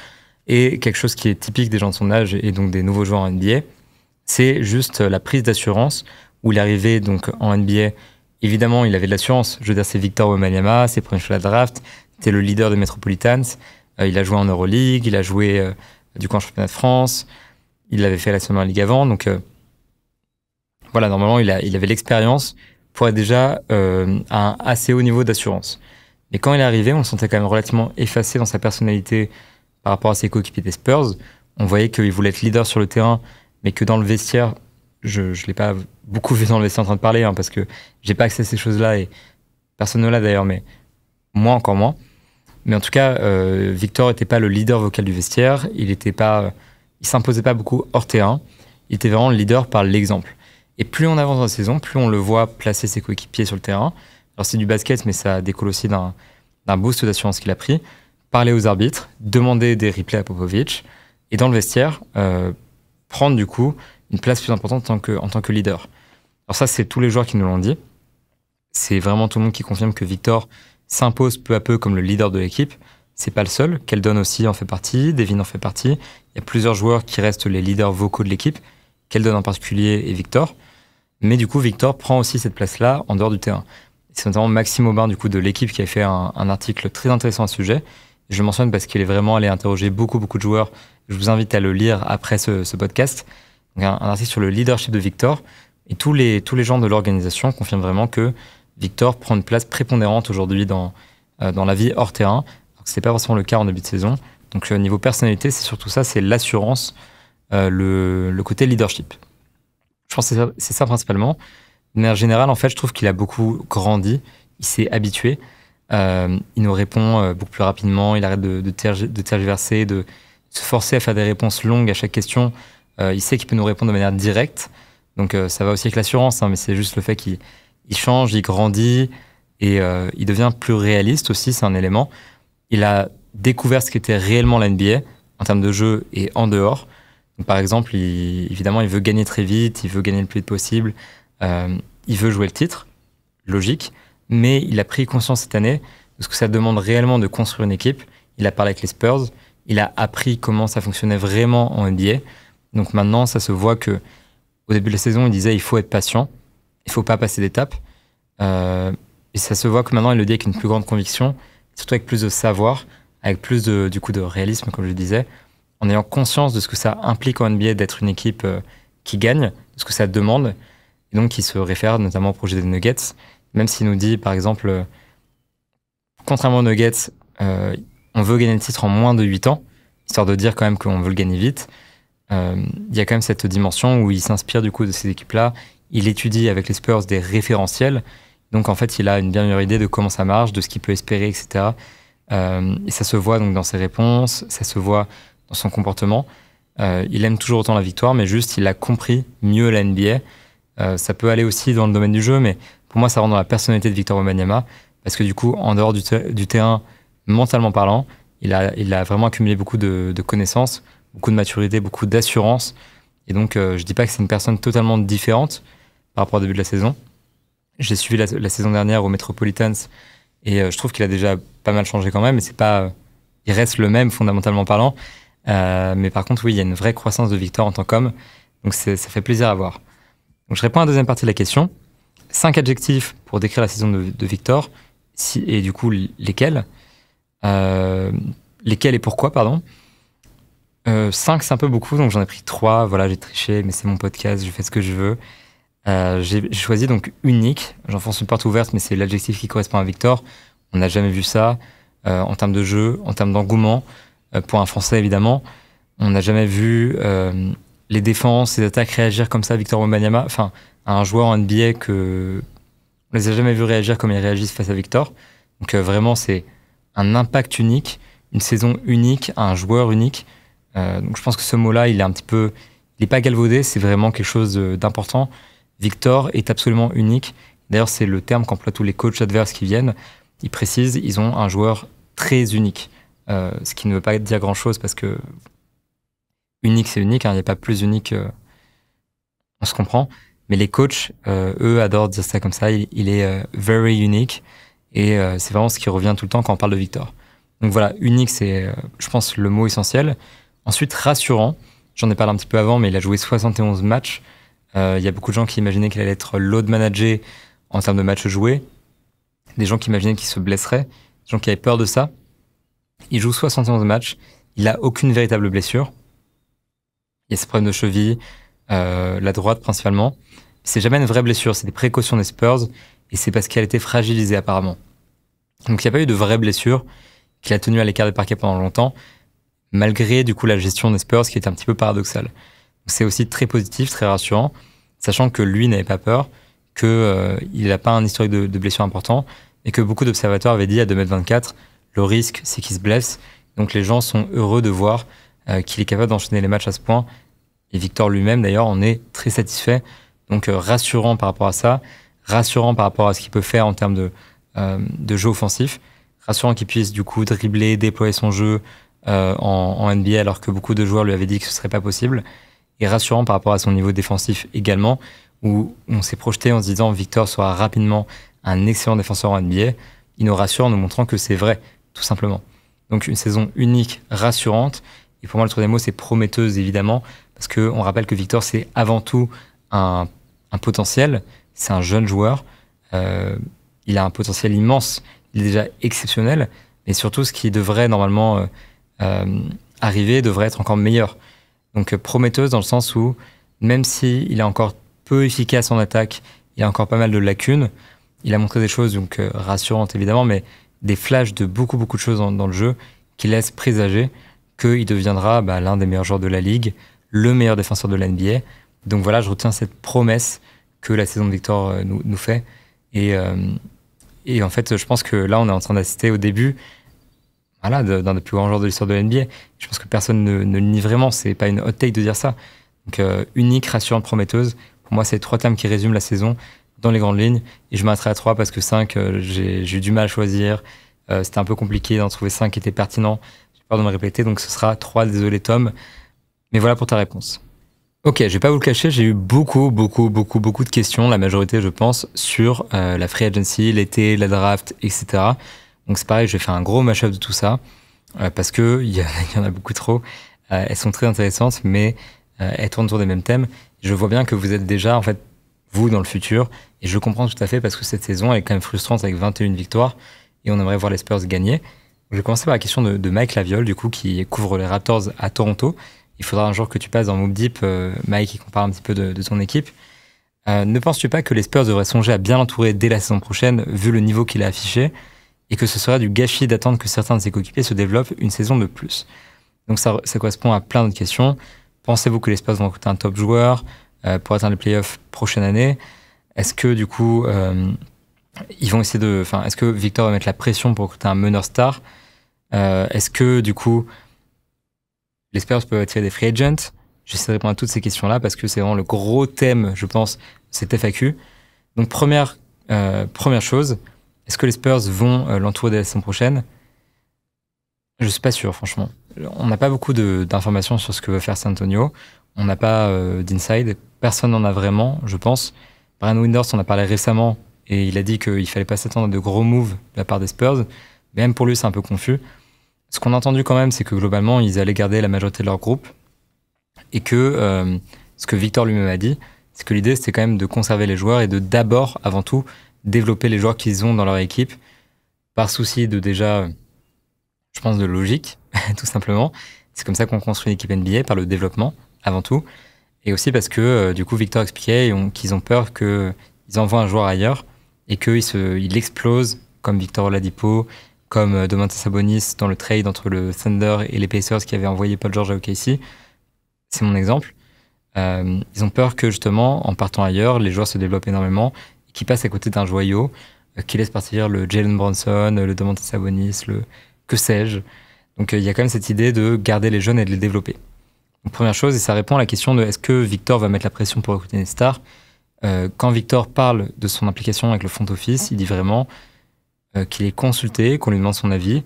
Et quelque chose qui est typique des gens de son âge et donc des nouveaux joueurs en NBA, c'est juste la prise d'assurance, où il est arrivé donc, en NBA. Évidemment, il avait de l'assurance. Je veux dire, c'est Victor Wembanyama, ses premiers choix de la draft. C'était le leader des Metropolitans. Il a joué en Euroleague, il a joué du coup en championnat de France. Il avait fait la Summer League avant. Donc voilà, normalement, il avait l'expérience pour être déjà à un assez haut niveau d'assurance. Et quand il est arrivé, on le sentait quand même relativement effacé dans sa personnalité par rapport à ses coéquipiers des Spurs. On voyait qu'il voulait être leader sur le terrain, mais que dans le vestiaire, je ne l'ai pas beaucoup vu dans le vestiaire en train de parler, parce que j'ai pas accès à ces choses-là, et personne ne l'a d'ailleurs, mais moi encore moins. Mais en tout cas, Victor n'était pas le leader vocal du vestiaire. Il s'imposait pas beaucoup hors terrain. Il était vraiment le leader par l'exemple. Et plus on avance dans la saison, plus on le voit placer ses coéquipiers sur le terrain. Alors c'est du basket, mais ça découle aussi d'un boost d'assurance qu'il a pris. Parler aux arbitres, demander des replays à Popovic. Et dans le vestiaire, prendre du coup une place plus importante en tant que leader. Alors ça, c'est tous les joueurs qui nous l'ont dit. C'est vraiment tout le monde qui confirme que Victor s'impose peu à peu comme le leader de l'équipe. C'est pas le seul. Keldon aussi en fait partie, Devin en fait partie. Il y a plusieurs joueurs qui restent les leaders vocaux de l'équipe, Keldon en particulier et Victor. Mais du coup, Victor prend aussi cette place-là en dehors du terrain. C'est notamment Maxime Aubin du coup de l'équipe qui a fait un article très intéressant à ce sujet. Je le mentionne parce qu'il est vraiment allé interroger beaucoup de joueurs. Je vous invite à le lire après ce podcast. Donc un article sur le leadership de Victor. Et tous les gens de l'organisation confirment vraiment que Victor prend une place prépondérante aujourd'hui dans la vie hors terrain. Ce n'est pas forcément le cas en début de saison. Donc niveau personnalité, c'est surtout ça, c'est l'assurance, le côté leadership. Je pense que c'est ça principalement. De manière générale, en fait, je trouve qu'il a beaucoup grandi. Il s'est habitué. Il nous répond beaucoup plus rapidement. Il arrête de tergiverser, de se forcer à faire des réponses longues à chaque question. Il sait qu'il peut nous répondre de manière directe. Donc ça va aussi avec l'assurance, hein, mais c'est juste le fait qu'il change, il grandit et il devient plus réaliste aussi, c'est un élément. Il a découvert ce qu'était réellement la NBA en termes de jeu et en dehors. Donc, par exemple, évidemment, il veut gagner très vite, il veut gagner le plus vite possible, il veut jouer le titre, logique, mais il a pris conscience cette année de ce que ça demande réellement de construire une équipe. Il a parlé avec les Spurs, il a appris comment ça fonctionnait vraiment en NBA. Donc maintenant, ça se voit que au début de la saison, il disait il faut être patient, il faut pas passer d'étapes. Et ça se voit que maintenant, il le dit avec une plus grande conviction, surtout avec plus de savoir, avec plus de réalisme, comme je le disais, en ayant conscience de ce que ça implique en NBA d'être une équipe qui gagne, de ce que ça demande, et donc qui se réfère notamment au projet des Nuggets, même s'il nous dit, par exemple, contrairement aux Nuggets, on veut gagner le titre en moins de 8 ans, histoire de dire quand même qu'on veut le gagner vite. Il y a quand même cette dimension où il s'inspire du coup de ces équipes-là. Il étudie avec les Spurs des référentiels. Donc en fait, il a une bien meilleure idée de comment ça marche, de ce qu'il peut espérer, etc. Et ça se voit donc dans ses réponses, ça se voit dans son comportement. Il aime toujours autant la victoire, mais juste il a compris mieux la NBA. Ça peut aller aussi dans le domaine du jeu, mais pour moi, ça rentre dans la personnalité de Victor Wembanyama, parce que du coup, en dehors du terrain, mentalement parlant, il a vraiment accumulé beaucoup de connaissances, beaucoup de maturité, beaucoup d'assurance. Et donc, je dis pas que c'est une personne totalement différente par rapport au début de la saison. J'ai suivi la saison dernière aux Metropolitans et je trouve qu'il a déjà pas mal changé quand même. Mais c'est pas, il reste le même fondamentalement parlant. Mais par contre, oui, il y a une vraie croissance de Victor en tant qu'homme. Donc, ça fait plaisir à voir. Donc, je réponds à la deuxième partie de la question. 5 adjectifs pour décrire la saison de Victor. Et du coup, lesquels et pourquoi, pardon. 5, c'est un peu beaucoup, donc j'en ai pris 3. Voilà, j'ai triché, mais c'est mon podcast, je fais ce que je veux. J'ai choisi donc unique. J'enfonce une porte ouverte, mais c'est l'adjectif qui correspond à Victor. On n'a jamais vu ça en termes de jeu, en termes d'engouement. Pour un Français, évidemment. On n'a jamais vu les défenses, les attaques réagir comme ça, Victor Wembanyama. Enfin, un joueur en NBA que on les a jamais vus réagir comme ils réagissent face à Victor. Donc vraiment, c'est un impact unique, une saison unique, un joueur unique. Donc je pense que ce mot-là, il est pas galvaudé, c'est vraiment quelque chose d'important. Victor est absolument unique. D'ailleurs, c'est le terme qu'emploient tous les coachs adverses qui viennent. Ils précisent, ils ont un joueur très unique. Ce qui ne veut pas dire grand-chose parce que unique, c'est unique. Il n'y a pas plus unique. On se comprend. Mais les coachs, eux, adorent dire ça comme ça. Il est very unique. Et c'est vraiment ce qui revient tout le temps quand on parle de Victor. Donc voilà, unique, c'est, je pense, le mot essentiel. Ensuite, rassurant. J'en ai parlé un petit peu avant, mais il a joué 71 matchs. Il y a beaucoup de gens qui imaginaient qu'il allait être load managé en termes de matchs joués. Des gens qui imaginaient qu'il se blesserait. Des gens qui avaient peur de ça. Il joue 71 matchs. Il n'a aucune véritable blessure. Il y a ses problèmes de cheville, la droite principalement. C'est jamais une vraie blessure, c'est des précautions des Spurs. Et c'est parce qu'elle était fragilisée apparemment. Donc il n'y a pas eu de vraie blessure qu'il a tenu à l'écart des parquets pendant longtemps, malgré du coup la gestion des Spurs qui était un petit peu paradoxale. C'est aussi très positif, très rassurant, sachant que lui n'avait pas peur, qu'il n'a pas un historique de blessure important, et que beaucoup d'observateurs avaient dit à 2m24, Le risque, c'est qu'il se blesse. Donc les gens sont heureux de voir qu'il est capable d'enchaîner les matchs à ce point. Et Victor lui-même, d'ailleurs, en est très satisfait. Donc rassurant par rapport à ça, rassurant par rapport à ce qu'il peut faire en termes de jeu offensif, rassurant qu'il puisse du coup dribbler, déployer son jeu en NBA alors que beaucoup de joueurs lui avaient dit que ce serait pas possible, et rassurant par rapport à son niveau défensif également, où on s'est projeté en se disant Victor sera rapidement un excellent défenseur en NBA. Il nous rassure en nous montrant que c'est vrai, tout simplement. Donc une saison unique, rassurante, et pour moi le troisième mot c'est prometteuse évidemment, parce qu'on rappelle que Victor c'est avant tout un potentiel, c'est un jeune joueur, il a un potentiel immense, il est déjà exceptionnel, mais surtout ce qui devrait normalement arriver devrait être encore meilleur. Donc prometteuse dans le sens où même s'il est encore peu efficace en attaque, il a encore pas mal de lacunes, il a montré des choses donc rassurantes évidemment, mais des flashs de beaucoup de choses dans le jeu qui laissent présager qu'il deviendra l'un des meilleurs joueurs de la ligue, le meilleur défenseur de la NBA. Donc voilà, je retiens cette promesse que la saison de Victor nous fait. Et en fait, je pense que là, on est en train d'assister au début d'un des plus grands joueurs de l'histoire de la NBA. Je pense que personne ne le nie vraiment. C'est pas une hot take de dire ça. Donc unique, rassurante, prometteuse. Pour moi, c'est les 3 termes qui résument la saison dans les grandes lignes. Et je m'arrêterai à 3 parce que 5, j'ai eu du mal à choisir. C'était un peu compliqué d'en trouver 5 qui étaient pertinents. J'ai peur de me répéter, donc ce sera 3. Désolé Tom. Mais voilà pour ta réponse. Ok, je vais pas vous le cacher, j'ai eu beaucoup de questions, la majorité je pense, sur la free agency, l'été, la draft, etc. Donc c'est pareil, je vais faire un gros mashup de tout ça, parce que il y en a beaucoup trop. Elles sont très intéressantes, mais elles tournent autour des mêmes thèmes. Je vois bien que vous êtes déjà, en fait, vous dans le futur, et je comprends tout à fait, parce que cette saison elle est quand même frustrante avec 21 victoires, et on aimerait voir les Spurs gagner. Je vais commencer par la question de Mike Laviole, du coup, qui couvre les Raptors à Toronto. Il faudra un jour que tu passes dans Moop Deep, Mike, et qu'on parle un petit peu de ton équipe. Ne penses-tu pas que les Spurs devraient songer à bien l'entourer dès la saison prochaine, vu le niveau qu'il a affiché, et que ce serait du gâchis d'attendre que certains de ses coéquipiers se développent une saison de plus? Donc ça correspond à plein d'autres questions. Pensez-vous que les Spurs vont recruter un top joueur pour atteindre les playoffs prochaine année? Est-ce que du coup, ils vont essayer est-ce que Victor va mettre la pression pour recruter un meneur star? Est-ce que du coup, les Spurs peuvent attirer des free agents? J'essaie de répondre à toutes ces questions-là parce que c'est vraiment le gros thème, je pense, de cette FAQ. Donc première chose, est-ce que les Spurs vont l'entourer dès la saison prochaine? Je suis pas sûr, franchement. On n'a pas beaucoup d'informations sur ce que veut faire San Antonio. On n'a pas d'inside. Personne n'en a vraiment, je pense. Brian Windhorst en a parlé récemment et il a dit qu'il fallait pas s'attendre à de gros moves de la part des Spurs. Mais même pour lui, c'est un peu confus. Ce qu'on a entendu quand même, c'est que globalement, ils allaient garder la majorité de leur groupe et que ce que Victor lui-même a dit, c'est que l'idée, c'était quand même de conserver les joueurs et de d'abord, avant tout, développer les joueurs qu'ils ont dans leur équipe par souci de déjà, je pense, de logique, tout simplement. C'est comme ça qu'on construit une équipe NBA, par le développement, avant tout. Et aussi parce que, du coup, Victor expliquait qu'ils ont peur qu'ils envoient un joueur ailleurs et qu'il explose, comme Victor Oladipo, comme Domantas Sabonis dans le trade entre le Thunder et les Pacers qui avaient envoyé Paul George à OKC. C'est mon exemple. Ils ont peur que, justement, en partant ailleurs, les joueurs se développent énormément et qu'ils passent à côté d'un joyau qui laisse partir le Jalen Brunson, le Domantas Sabonis, le que sais-je. Donc, il y a quand même cette idée de garder les jeunes et de les développer. Donc, première chose, et ça répond à la question de est-ce que Victor va mettre la pression pour recruter une star? Quand Victor parle de son implication avec le front office, il dit vraiment qu'il est consulté, qu'on lui demande son avis.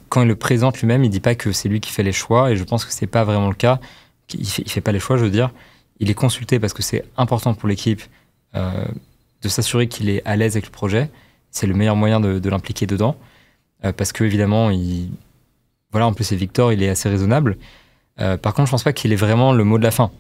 Quand il le présente lui-même, il dit pas que c'est lui qui fait les choix, et je pense que c'est pas vraiment le cas. Il fait pas les choix, je veux dire. Il est consulté parce que c'est important pour l'équipe de s'assurer qu'il est à l'aise avec le projet. C'est le meilleur moyen de l'impliquer dedans. Parce que, évidemment, en plus, c'est Victor, il est assez raisonnable. Par contre, je pense pas qu'il ait vraiment le mot de la fin.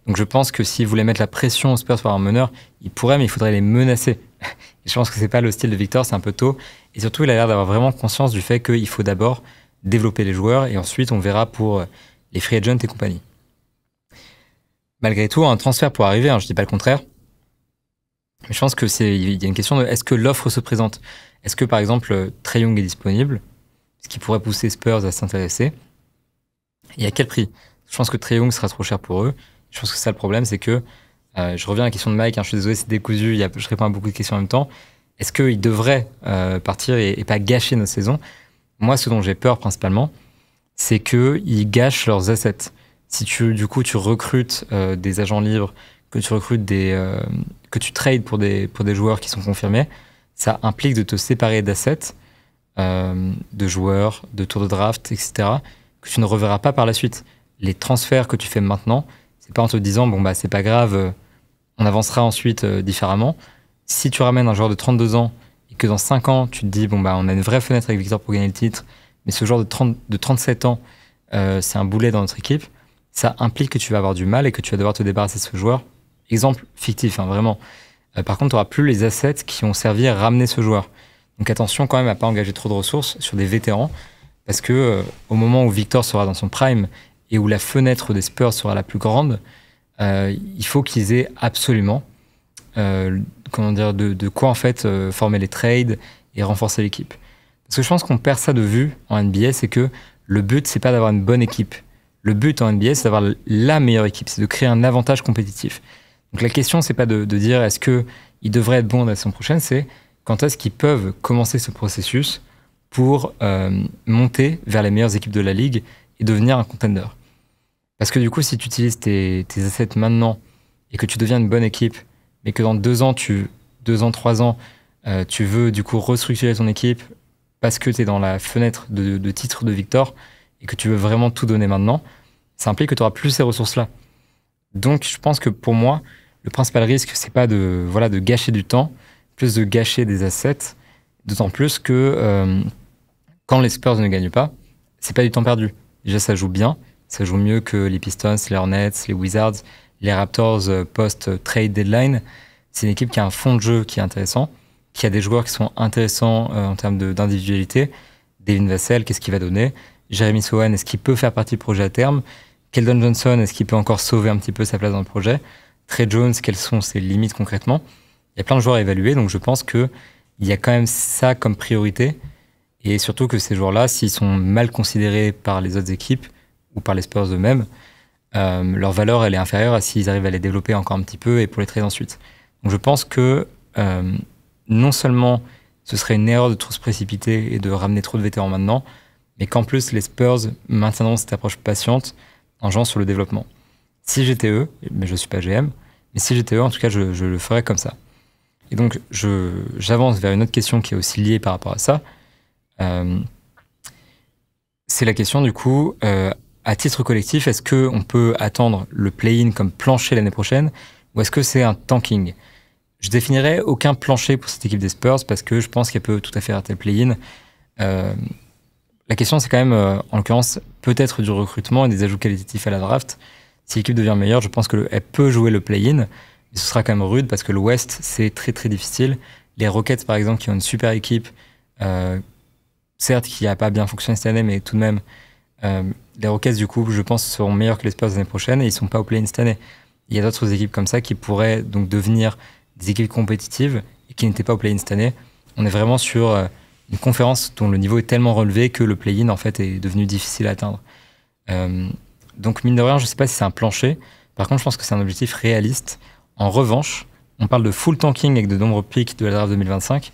Donc, je pense que s'il voulait mettre la pression aux Spurs pour un meneur, il pourrait, mais il faudrait les menacer. Et je pense que c'est pas le style de Victor, c'est un peu tôt. Et surtout, il a l'air d'avoir vraiment conscience du fait qu'il faut d'abord développer les joueurs et ensuite, on verra pour les free agents et compagnie. Malgré tout, un transfert pour arriver, je dis pas le contraire. Mais je pense que il y a une question de est-ce que l'offre se présente? Est-ce que, par exemple, Trae Young est disponible? Ce qui pourrait pousser Spurs à s'intéresser. Et à quel prix? Je pense que Trae Young sera trop cher pour eux. Je pense que ça, le problème, c'est que je reviens à la question de Mike, je suis désolé, c'est décousu, je réponds à beaucoup de questions en même temps. est-ce qu'ils devraient partir et pas gâcher notre saison? Moi, ce dont j'ai peur principalement, c'est qu'ils gâchent leurs assets. Si tu recrutes des agents libres, que tu recrutes que tu trades pour des joueurs qui sont confirmés, ça implique de te séparer d'assets, de joueurs, de tours de draft, etc., que tu ne reverras pas par la suite. Les transferts que tu fais maintenant, c'est pas en te disant, bon, bah, c'est pas grave, on avancera ensuite différemment. Si tu ramènes un joueur de 32 ans et que dans 5 ans, tu te dis, bon, bah, on a une vraie fenêtre avec Victor pour gagner le titre, mais ce joueur de 37 ans, c'est un boulet dans notre équipe, ça implique que tu vas avoir du mal et que tu vas devoir te débarrasser de ce joueur. Exemple fictif, hein, vraiment. Par contre, tu n'auras plus les assets qui ont servi à ramener ce joueur. Donc attention quand même à pas engager trop de ressources sur des vétérans, parce que au moment où Victor sera dans son prime et où la fenêtre des Spurs sera la plus grande, il faut qu'ils aient absolument de quoi en fait former les trades et renforcer l'équipe. Parce que je pense qu'on perd ça de vue en NBA, c'est que le but, c'est pas d'avoir une bonne équipe. Le but en NBA, c'est d'avoir la meilleure équipe, c'est de créer un avantage compétitif. Donc la question, c'est pas de dire est-ce qu'ils devraient être bons la saison prochaine, c'est quand est-ce qu'ils peuvent commencer ce processus pour monter vers les meilleures équipes de la ligue et devenir un contender. Parce que du coup, si tu utilises tes assets maintenant et que tu deviens une bonne équipe, mais que dans 2 ans, 3 ans, tu veux du coup restructurer ton équipe parce que tu es dans la fenêtre de titre de Victor et que tu veux vraiment tout donner maintenant, ça implique que tu n'auras plus ces ressources-là. Donc, je pense que pour moi, le principal risque, c'est pas de gâcher du temps, plus de gâcher des assets, d'autant plus que quand les Spurs ne gagnent pas, c'est pas du temps perdu. Déjà, ça joue bien, ça joue mieux que les Pistons, les Hornets, les Wizards, les Raptors post-trade deadline. C'est une équipe qui a un fond de jeu qui est intéressant, qui a des joueurs qui sont intéressants en termes d'individualité. Devin Vassell, qu'est-ce qu'il va donner? Jeremy Sohan, est-ce qu'il peut faire partie du projet à terme? Keldon Johnson, est-ce qu'il peut encore sauver un petit peu sa place dans le projet? Trey Jones, quelles sont ses limites concrètement? Il y a plein de joueurs à évaluer, donc je pense qu'il y a quand même ça comme priorité. Et surtout que ces joueurs-là, s'ils sont mal considérés par les autres équipes ou par les Spurs eux-mêmes, leur valeur elle est inférieure à s'ils arrivent à les développer encore un petit peu et pour les trades ensuite. Donc je pense que non seulement ce serait une erreur de trop se précipiter et de ramener trop de vétérans maintenant, mais qu'en plus les Spurs maintiendront cette approche patiente en jouant sur le développement. Si j'étais eux, mais je ne suis pas GM, mais si j'étais eux, en tout cas, je le ferais comme ça. Et donc, j'avance vers une autre question qui est aussi liée par rapport à ça. C'est la question, du coup, à titre collectif, est-ce qu'on peut attendre le play-in comme plancher l'année prochaine ou est-ce que c'est un tanking? Je définirais aucun plancher pour cette équipe des Spurs parce que je pense qu'elle peut tout à fait rater le play-in. La question, c'est quand même, en l'occurrence, peut-être du recrutement et des ajouts qualitatifs à la draft. Si l'équipe devient meilleure, je pense qu'elle peut jouer le play-in, mais ce sera quand même rude parce que l'Ouest, c'est très très difficile. Les Rockets, par exemple, qui ont une super équipe, certes, qui n'a pas bien fonctionné cette année, mais tout de même, les Rockets, du coup, je pense, seront meilleurs que les Spurs l'année prochaine et ils ne sont pas au play-in cette année. Il y a d'autres équipes comme ça qui pourraient donc devenir des équipes compétitives et qui n'étaient pas au play-in cette année. On est vraiment sur une conférence dont le niveau est tellement relevé que le play-in, en fait, est devenu difficile à atteindre. Donc, mine de rien, je ne sais pas si c'est un plancher. Par contre, je pense que c'est un objectif réaliste. En revanche, on parle de full tanking avec de nombreux pics de la draft 2025.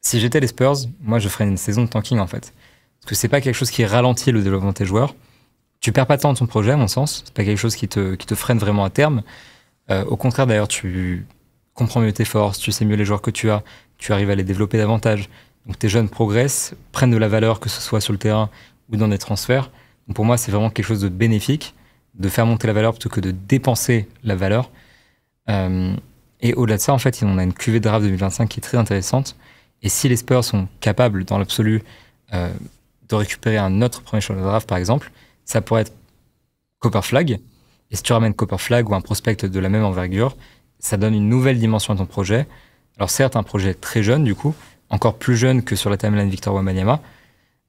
Si j'étais les Spurs, moi, je ferais une saison de tanking, en fait. Parce que c'est pas quelque chose qui ralentit le développement de tes joueurs. Tu perds pas de temps dans ton projet, à mon sens. C'est pas quelque chose qui te freine vraiment à terme. Au contraire, d'ailleurs, tu comprends mieux tes forces, tu sais mieux les joueurs que tu as, tu arrives à les développer davantage. Donc tes jeunes progressent, prennent de la valeur, que ce soit sur le terrain ou dans des transferts. Donc pour moi, c'est vraiment quelque chose de bénéfique, de faire monter la valeur plutôt que de dépenser la valeur. Et au-delà de ça, en fait, on a une cuvée de draft 2025 qui est très intéressante. Et si les Spurs sont capables, dans l'absolu, de récupérer un autre premier choix de draft, par exemple, ça pourrait être Copper Flag. Et si tu ramènes Copper Flag ou un prospect de la même envergure, ça donne une nouvelle dimension à ton projet. Alors certes, un projet très jeune, du coup, encore plus jeune que sur la timeline Victor Wembanyama,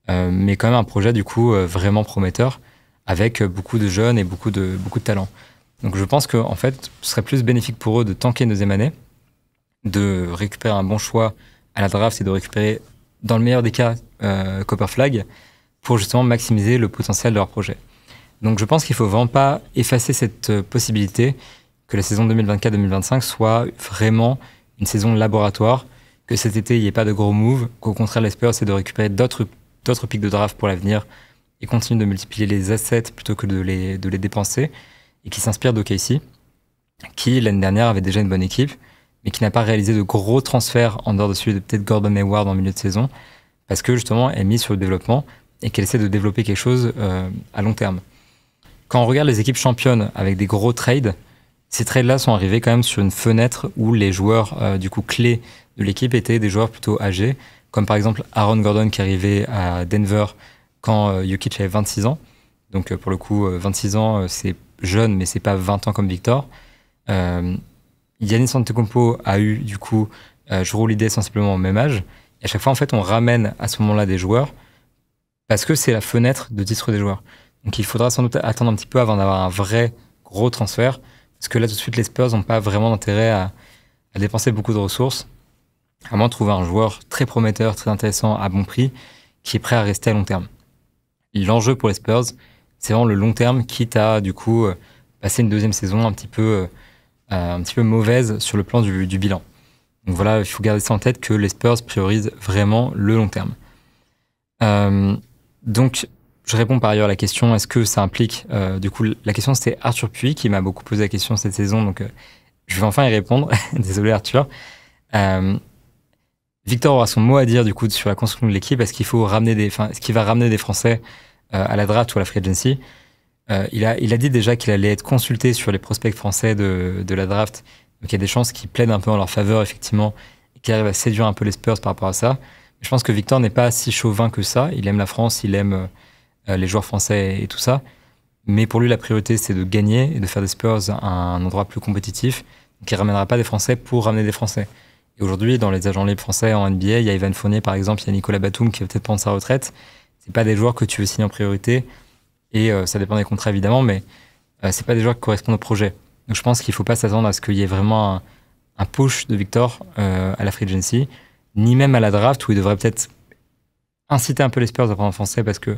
mais quand même un projet, du coup, vraiment prometteur, avec beaucoup de jeunes et beaucoup de talent. Donc je pense qu'en fait, ce serait plus bénéfique pour eux de tanker une deuxième année, de récupérer un bon choix à la draft et de récupérer, dans le meilleur des cas, Copper Flag, pour justement maximiser le potentiel de leur projet. Donc je pense qu'il ne faut vraiment pas effacer cette possibilité que la saison 2024-2025 soit vraiment une saison laboratoire, que cet été, il n'y ait pas de gros moves, qu'au contraire, les Spurs, c'est de récupérer d'autres pics de draft pour l'avenir et continuer de multiplier les assets plutôt que de les dépenser, et qui s'inspire d'OKC, qui, l'année dernière, avait déjà une bonne équipe, mais qui n'a pas réalisé de gros transferts en dehors de celui de peut-être Gordon Hayward en milieu de saison, parce que justement, elle est mise sur le développement et qu'elle essaie de développer quelque chose à long terme. Quand on regarde les équipes championnes avec des gros trades, ces trades-là sont arrivés quand même sur une fenêtre où les joueurs du coup clés de l'équipe étaient des joueurs plutôt âgés, comme par exemple Aaron Gordon qui arrivait à Denver quand Jokic avait 26 ans. Donc pour le coup, 26 ans, c'est jeune, mais c'est pas 20 ans comme Victor. Giannis Antetokounmpo a eu du coup Jrue Holiday sensiblement au même âge. Et à chaque fois, en fait, on ramène à ce moment-là des joueurs parce que c'est la fenêtre de titre des joueurs. Donc il faudra sans doute attendre un petit peu avant d'avoir un vrai gros transfert, parce que là, tout de suite, les Spurs n'ont pas vraiment d'intérêt à dépenser beaucoup de ressources, à moins de trouver un joueur très prometteur, très intéressant, à bon prix, qui est prêt à rester à long terme. L'enjeu pour les Spurs, c'est vraiment le long terme, quitte à, du coup, passer une deuxième saison un petit peu mauvaise sur le plan du bilan. Donc voilà, il faut garder ça en tête que les Spurs priorisent vraiment le long terme. Donc, je réponds par ailleurs à la question, est-ce que ça implique... du coup, la question, c'était Arthur Puy qui m'a beaucoup posé la question cette saison, donc je vais enfin y répondre. Désolé Arthur. Victor aura son mot à dire du coup sur la construction de l'équipe. Est-ce qu'il va ramener des Français à la draft ou à la free agency? Il a dit déjà qu'il allait être consulté sur les prospects français de la draft. Donc il y a des chances qu'il plaide un peu en leur faveur, effectivement, et qu'il arrive à séduire un peu les Spurs par rapport à ça. Mais je pense que Victor n'est pas si chauvin que ça. Il aime la France, il aime les joueurs français et tout ça. Mais pour lui, la priorité, c'est de gagner et de faire des Spurs à un endroit plus compétitif. Donc il ne ramènera pas des Français pour ramener des Français. Et aujourd'hui, dans les agents libres français en NBA, il y a Evan Fournier, par exemple, il y a Nicolas Batum qui va peut-être prendre sa retraite. C'est pas des joueurs que tu veux signer en priorité. Et ça dépend des contrats, évidemment, mais c'est pas des joueurs qui correspondent au projet. Donc je pense qu'il faut pas s'attendre à ce qu'il y ait vraiment un push de Victor à la free agency, ni même à la draft, où il devrait peut-être inciter un peu les Spurs à prendre un Français, parce que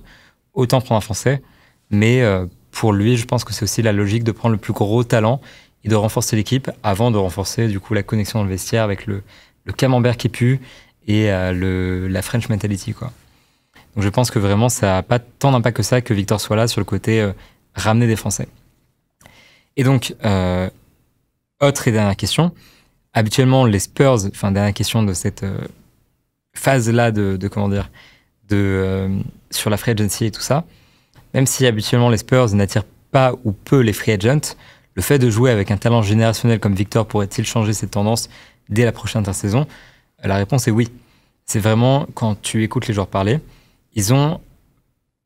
autant prendre un Français, mais pour lui, je pense que c'est aussi la logique de prendre le plus gros talent et de renforcer l'équipe avant de renforcer du coup la connexion dans le vestiaire avec le camembert qui pue et la French mentality, quoi. Donc je pense que vraiment ça n'a pas tant d'impact que ça que Victor soit là sur le côté ramener des Français. Et donc, autre et dernière question. Habituellement, les Spurs, dernière question de cette phase-là sur la free agency et tout ça, même si habituellement les Spurs n'attirent pas ou peu les free agents, le fait de jouer avec un talent générationnel comme Victor pourrait-il changer cette tendance dès la prochaine intersaison? La réponse est oui. C'est vraiment, quand tu écoutes les joueurs parler, ils ont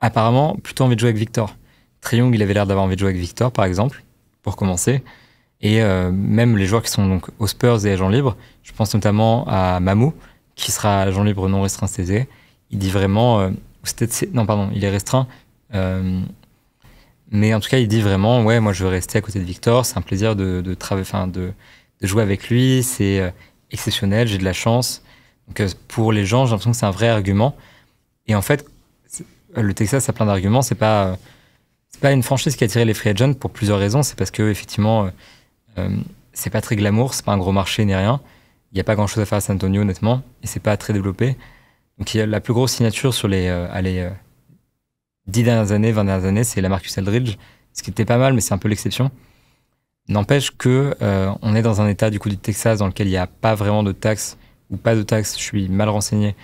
apparemment plutôt envie de jouer avec Victor. Trae Young, il avait l'air d'avoir envie de jouer avec Victor, par exemple, pour commencer. Et même les joueurs qui sont donc aux Spurs et agents libres, je pense notamment à Mamou, qui sera agent libre non restreint cet été. Il dit vraiment... il est restreint. Mais en tout cas, il dit vraiment, ouais, moi je veux rester à côté de Victor, c'est un plaisir de jouer avec lui, c'est exceptionnel, j'ai de la chance. Donc pour les gens, j'ai l'impression que c'est un vrai argument. Et en fait, le Texas a plein d'arguments. C'est pas une franchise qui a attiré les free agents pour plusieurs raisons. C'est parce que effectivement, c'est pas très glamour, c'est pas un gros marché ni rien. Il n'y a pas grand chose à faire à San Antonio, honnêtement, et c'est pas très développé. Donc il y a la plus grosse signature sur les 10 dernières années, 20 dernières années, c'est LaMarcus Aldridge, ce qui était pas mal, mais c'est un peu l'exception. N'empêche que on est dans un état du coup du Texas dans lequel il n'y a pas vraiment de taxes ou pas de taxes. Je suis mal renseigné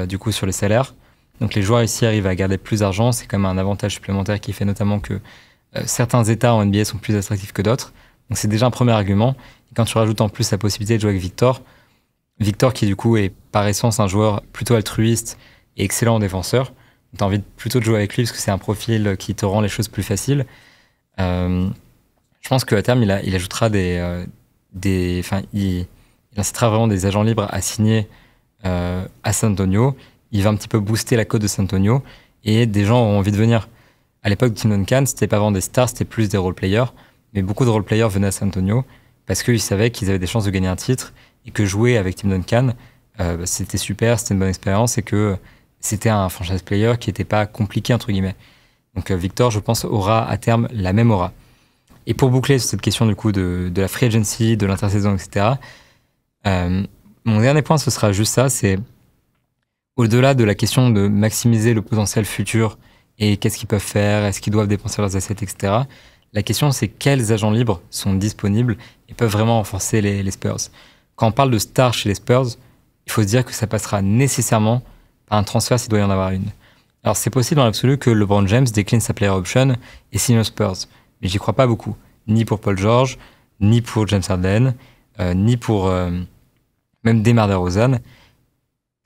du coup sur les salaires. Donc les joueurs ici arrivent à garder plus d'argent. C'est quand même un avantage supplémentaire qui fait notamment que certains États en NBA sont plus attractifs que d'autres. Donc c'est déjà un premier argument. Et quand tu rajoutes en plus la possibilité de jouer avec Victor qui du coup est par essence un joueur plutôt altruiste et excellent en défenseur, tu as envie plutôt de jouer avec lui parce que c'est un profil qui te rend les choses plus faciles. Je pense qu'à terme, il ajoutera il incitera vraiment des agents libres à signer à San Antonio. Il va un petit peu booster la cote de San Antonio et des gens auront envie de venir. À l'époque de Tim Duncan, c'était pas vraiment des stars, c'était plus des role-players. Mais beaucoup de role-players venaient à San Antonio parce qu'ils savaient qu'ils avaient des chances de gagner un titre et que jouer avec Tim Duncan, c'était super, c'était une bonne expérience et que c'était un franchise player qui n'était pas compliqué, entre guillemets. Donc Victor, je pense, aura à terme la même aura. Et pour boucler sur cette question du coup de la free agency, de l'intersaison, etc., mon dernier point, ce sera juste ça, c'est au-delà de la question de maximiser le potentiel futur et qu'est-ce qu'ils peuvent faire, est-ce qu'ils doivent dépenser leurs assets, etc. La question, c'est quels agents libres sont disponibles et peuvent vraiment renforcer les Spurs. Quand on parle de stars chez les Spurs, il faut se dire que ça passera nécessairement par un transfert s'il doit y en avoir une. Alors c'est possible dans l'absolu que LeBron James décline sa player option et signe aux Spurs, mais j'y crois pas beaucoup. Ni pour Paul George, ni pour James Harden, ni pour même DeMar DeRozan.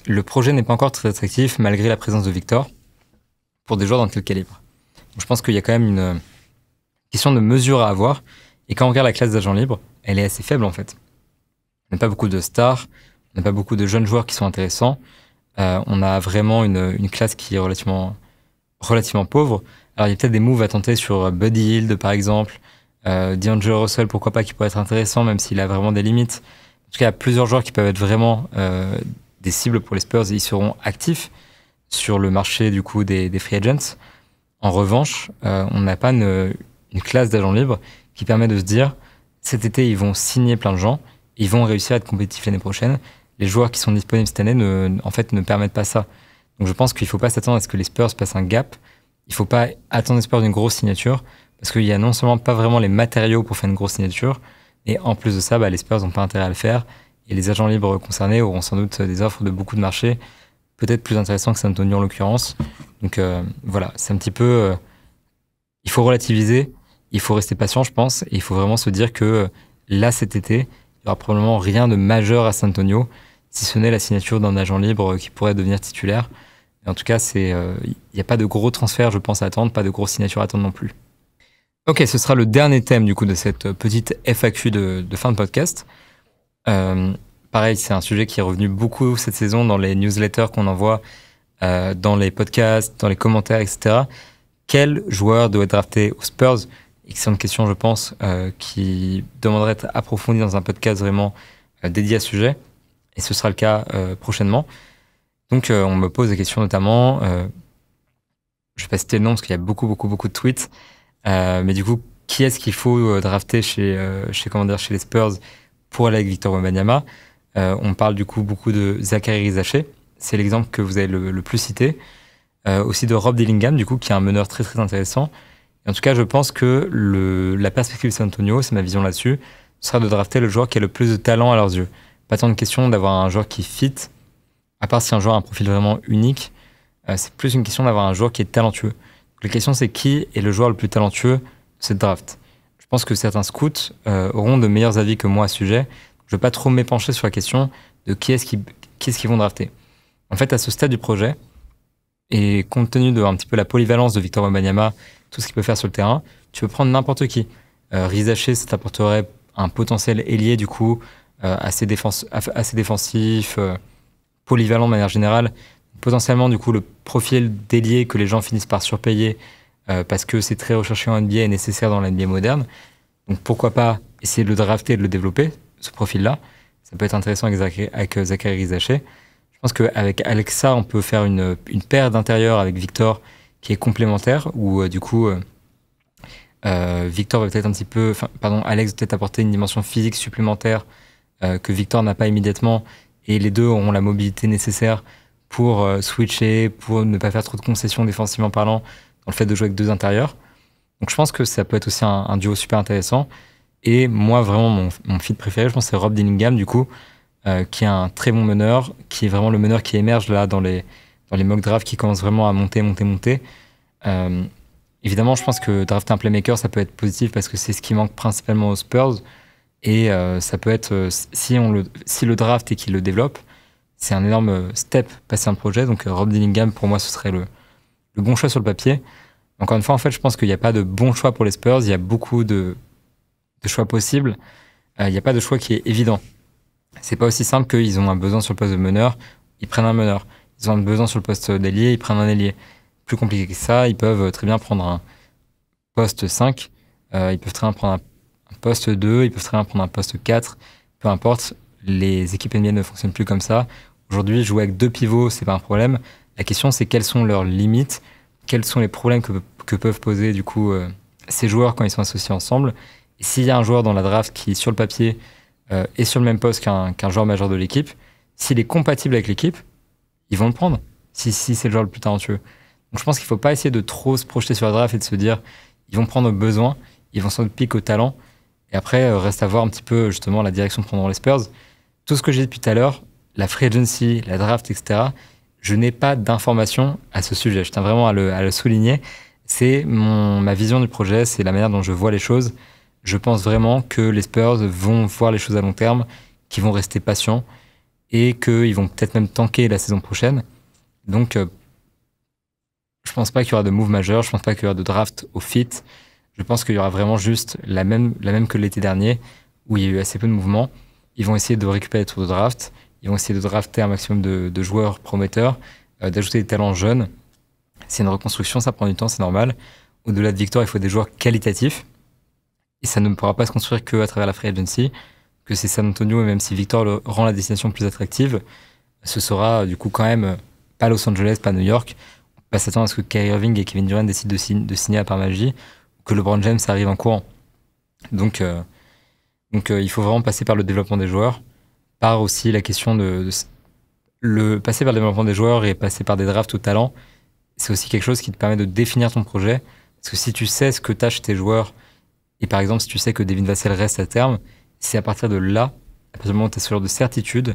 Le projet n'est pas encore très attractif malgré la présence de Victor pour des joueurs d'un tel calibre. Donc, je pense qu'il y a quand même une question de mesure à avoir. Et quand on regarde la classe d'agents libres, elle est assez faible en fait. On n'a pas beaucoup de stars, on n'a pas beaucoup de jeunes joueurs qui sont intéressants. On a vraiment une classe qui est relativement pauvre. Alors il y a peut-être des moves à tenter sur Buddy Hield par exemple, D'Angelo Russell, pourquoi pas, qui pourrait être intéressant même s'il a vraiment des limites. En tout cas, il y a plusieurs joueurs qui peuvent être vraiment des cibles pour les Spurs et ils seront actifs sur le marché du coup des free agents. En revanche, on n'a pas une classe d'agents libres qui permet de se dire cet été ils vont signer plein de gens, ils vont réussir à être compétitifs l'année prochaine. Les joueurs qui sont disponibles cette année ne permettent pas ça. Donc je pense qu'il ne faut pas s'attendre à ce que les Spurs passent un gap. Il ne faut pas attendre les Spurs d'une grosse signature parce qu'il y a non seulement pas vraiment les matériaux pour faire une grosse signature, et en plus de ça, les Spurs n'ont pas intérêt à le faire. Et les agents libres concernés auront sans doute des offres de beaucoup de marchés, peut-être plus intéressants que San Antonio en l'occurrence. Donc voilà, c'est un petit peu... il faut relativiser, il faut rester patient je pense, et il faut vraiment se dire que là cet été, il n'y aura probablement rien de majeur à San Antonio, si ce n'est la signature d'un agent libre qui pourrait devenir titulaire. Et en tout cas, il n'y a pas de gros transferts je pense à attendre, pas de grosses signatures à attendre non plus. Ok, ce sera le dernier thème du coup de cette petite FAQ de fin de podcast. Pareil, c'est un sujet qui est revenu beaucoup cette saison dans les newsletters qu'on envoie, dans les podcasts, dans les commentaires, etc. Quel joueur doit être drafté aux Spurs? Excellente question, je pense, qui demanderait d'être approfondie dans un podcast vraiment dédié à ce sujet. Et ce sera le cas prochainement. Donc, on me pose des questions notamment. Je vais pas citer le nom parce qu'il y a beaucoup de tweets. Mais du coup, qui est-ce qu'il faut drafter chez les Spurs pour aller avec Victor Wembanyama? On parle du coup beaucoup de Zachary Rizaché. C'est l'exemple que vous avez le plus cité. Aussi de Rob Dillingham, du coup, qui est un meneur très très intéressant. Et en tout cas, je pense que la perspective de San Antonio, c'est ma vision là-dessus, sera de drafter le joueur qui a le plus de talent à leurs yeux. Pas tant de question d'avoir un joueur qui fit, à part si un joueur a un profil vraiment unique. C'est plus une question d'avoir un joueur qui est talentueux. Donc, la question, c'est qui est le joueur le plus talentueux de cette draft? Je pense que certains scouts auront de meilleurs avis que moi à ce sujet. Je ne vais pas trop m'épancher sur la question de qui est-ce qu'ils vont drafter. En fait, à ce stade du projet, et compte tenu de un petit peu la polyvalence de Victor Wembanyama, tout ce qu'il peut faire sur le terrain, tu peux prendre n'importe qui. Rizaché, ça t'apporterait un potentiel ailier, du coup, assez défensif, polyvalent de manière générale. Potentiellement, du coup, le profil d'ailier que les gens finissent par surpayer parce que c'est très recherché en NBA et nécessaire dans la NBA moderne. Donc pourquoi pas essayer de le drafter et de le développer, ce profil-là. Ça peut être intéressant avec Zachary Rizaché. Je pense qu'avec Alexa, on peut faire une paire d'intérieur avec Victor qui est complémentaire, où du coup, Victor va peut-être Alex va peut-être apporter une dimension physique supplémentaire que Victor n'a pas immédiatement, et les deux auront la mobilité nécessaire pour switcher, pour ne pas faire trop de concessions défensivement parlant, dans le fait de jouer avec deux intérieurs. Donc je pense que ça peut être aussi un duo super intéressant. Et moi, vraiment, mon fit préféré, je pense, c'est Rob Dillingham, du coup, qui est un très bon meneur, qui est vraiment le meneur qui émerge là dans les mock drafts, qui commence vraiment à monter. Évidemment, je pense que drafter un playmaker, ça peut être positif parce que c'est ce qui manque principalement aux Spurs. Et ça peut être, si le draft et qu'il le développe, c'est un énorme step passer un projet. Donc Rob Dillingham, pour moi, ce serait le bon choix sur le papier. Encore une fois, en fait, je pense qu'il n'y a pas de bon choix pour les Spurs. Il y a beaucoup de choix possibles. Il n'y a pas de choix qui est évident. C'est pas aussi simple qu'ils ont un besoin sur le poste de meneur, ils prennent un meneur. Ils ont un besoin sur le poste d'ailier, ils prennent un ailier. Plus compliqué que ça, ils peuvent très bien prendre un poste 5, ils peuvent très bien prendre un poste 2, ils peuvent très bien prendre un poste 4, peu importe, les équipes NBA ne fonctionnent plus comme ça. Aujourd'hui, jouer avec deux pivots, c'est pas un problème. La question, c'est quelles sont leurs limites, quels sont les problèmes que peuvent poser du coup ces joueurs quand ils sont associés ensemble. Et s'il y a un joueur dans la draft qui, sur le papier, est sur le même poste qu'un joueur majeur de l'équipe, s'il est compatible avec l'équipe, ils vont le prendre, si c'est le joueur le plus talentueux. Donc je pense qu'il ne faut pas essayer de trop se projeter sur la draft et de se dire ils vont prendre au besoin, ils vont sans doute piquer au talent. Et après, reste à voir un petit peu justement la direction que prendront les Spurs. Tout ce que j'ai dit depuis tout à l'heure, la free agency, la draft, etc., je n'ai pas d'informations à ce sujet. Je tiens vraiment à le souligner. C'est ma vision du projet, c'est la manière dont je vois les choses. Je pense vraiment que les Spurs vont voir les choses à long terme, qu'ils vont rester patients et qu'ils vont peut-être même tanker la saison prochaine. Donc, je pense pas qu'il y aura de move majeur, je pense pas qu'il y aura de draft au fit. Je pense qu'il y aura vraiment juste la même que l'été dernier, où il y a eu assez peu de mouvements. Ils vont essayer de récupérer les tours de draft, ils vont essayer de drafter un maximum de joueurs prometteurs, d'ajouter des talents jeunes. C'est une reconstruction, ça prend du temps, c'est normal. Au-delà de Victor, il faut des joueurs qualitatifs. Et ça ne pourra pas se construire qu'à travers la free agency, que c'est San Antonio, et même si Victor rend la destination plus attractive, ce sera du coup quand même pas Los Angeles, pas New York. On peut pas s'attendre à ce que Kyrie Irving et Kevin Durant décident de signer à part magie, ou que LeBron James arrive en courant. Donc il faut vraiment passer par le développement des joueurs, par aussi la question passer par le développement des joueurs et passer par des drafts au talent. C'est aussi quelque chose qui te permet de définir ton projet. Parce que si tu sais ce que t'as chez tes joueurs, et par exemple si tu sais que Devin Vassell reste à terme, c'est à partir de là, à partir du moment où tu as ce genre de certitude,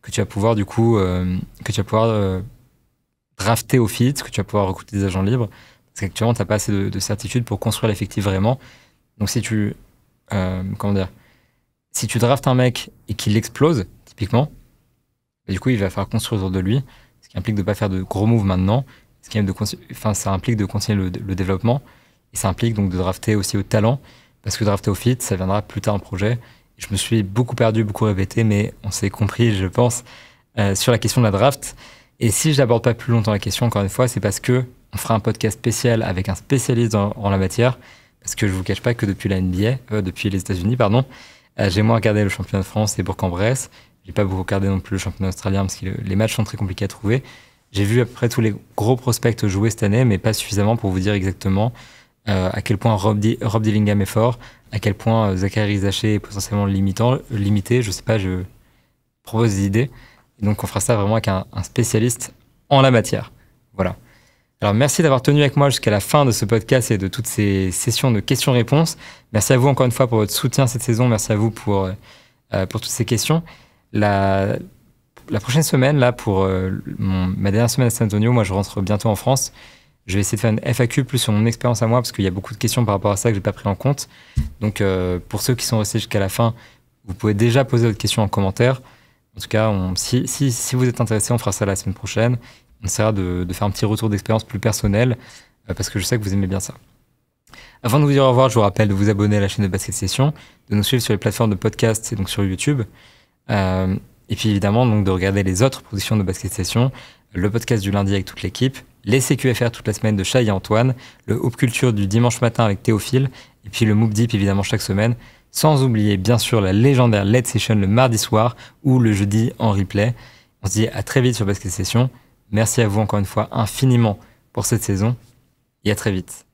que tu vas pouvoir du coup drafter au fit, que tu vas pouvoir recruter des agents libres. Parce qu'actuellement, tu n'as pas assez de certitude pour construire l'effectif vraiment. Donc si tu si tu draftes un mec et qu'il explose, typiquement, bah, du coup, il va falloir construire autour de lui, ce qui implique de ne pas faire de gros moves maintenant, ça implique de continuer le développement, et ça implique donc de drafter aussi au talent, parce que drafter au fit, ça viendra plus tard en projet. Et je me suis beaucoup perdu, beaucoup répété, mais on s'est compris, je pense, sur la question de la draft. Et si je n'aborde pas plus longtemps la question, encore une fois, c'est parce que on fera un podcast spécial avec un spécialiste en la matière, parce que je vous cache pas que depuis la NBA, depuis les États-Unis, pardon, j'ai moins regardé le championnat de France et Bourg-en-Bresse. J'ai pas beaucoup regardé non plus le championnat australien parce que les matchs sont très compliqués à trouver. J'ai vu après tous les gros prospects jouer cette année, mais pas suffisamment pour vous dire exactement à quel point Rob Dillingham est fort, à quel point Zachary Zaché est potentiellement limité. Je sais pas, je propose des idées. Et donc on fera ça vraiment avec un spécialiste en la matière. Voilà. Alors merci d'avoir tenu avec moi jusqu'à la fin de ce podcast et de toutes ces sessions de questions-réponses. Merci à vous encore une fois pour votre soutien cette saison. Merci à vous pour toutes ces questions. La prochaine semaine, là, pour ma dernière semaine à San Antonio, moi je rentre bientôt en France. Je vais essayer de faire une FAQ plus sur mon expérience à moi parce qu'il y a beaucoup de questions par rapport à ça que j'ai pas pris en compte. Donc pour ceux qui sont restés jusqu'à la fin, vous pouvez déjà poser votre question en commentaire. En tout cas, si vous êtes intéressé, on fera ça la semaine prochaine. On essaiera de faire un petit retour d'expérience plus personnel parce que je sais que vous aimez bien ça. Avant de vous dire au revoir, je vous rappelle de vous abonner à la chaîne de Basket Session, de nous suivre sur les plateformes de podcast et donc sur YouTube. Et puis évidemment, donc, de regarder les autres productions de Basket Session, le podcast du lundi avec toute l'équipe, les CQFR toute la semaine de Shai et Antoine, le Hoop Culture du dimanche matin avec Théophile, et puis le Moop Deep évidemment chaque semaine, sans oublier bien sûr la légendaire Late Session le mardi soir ou le jeudi en replay. On se dit à très vite sur Basket Session. Merci à vous encore une fois infiniment pour cette saison et à très vite.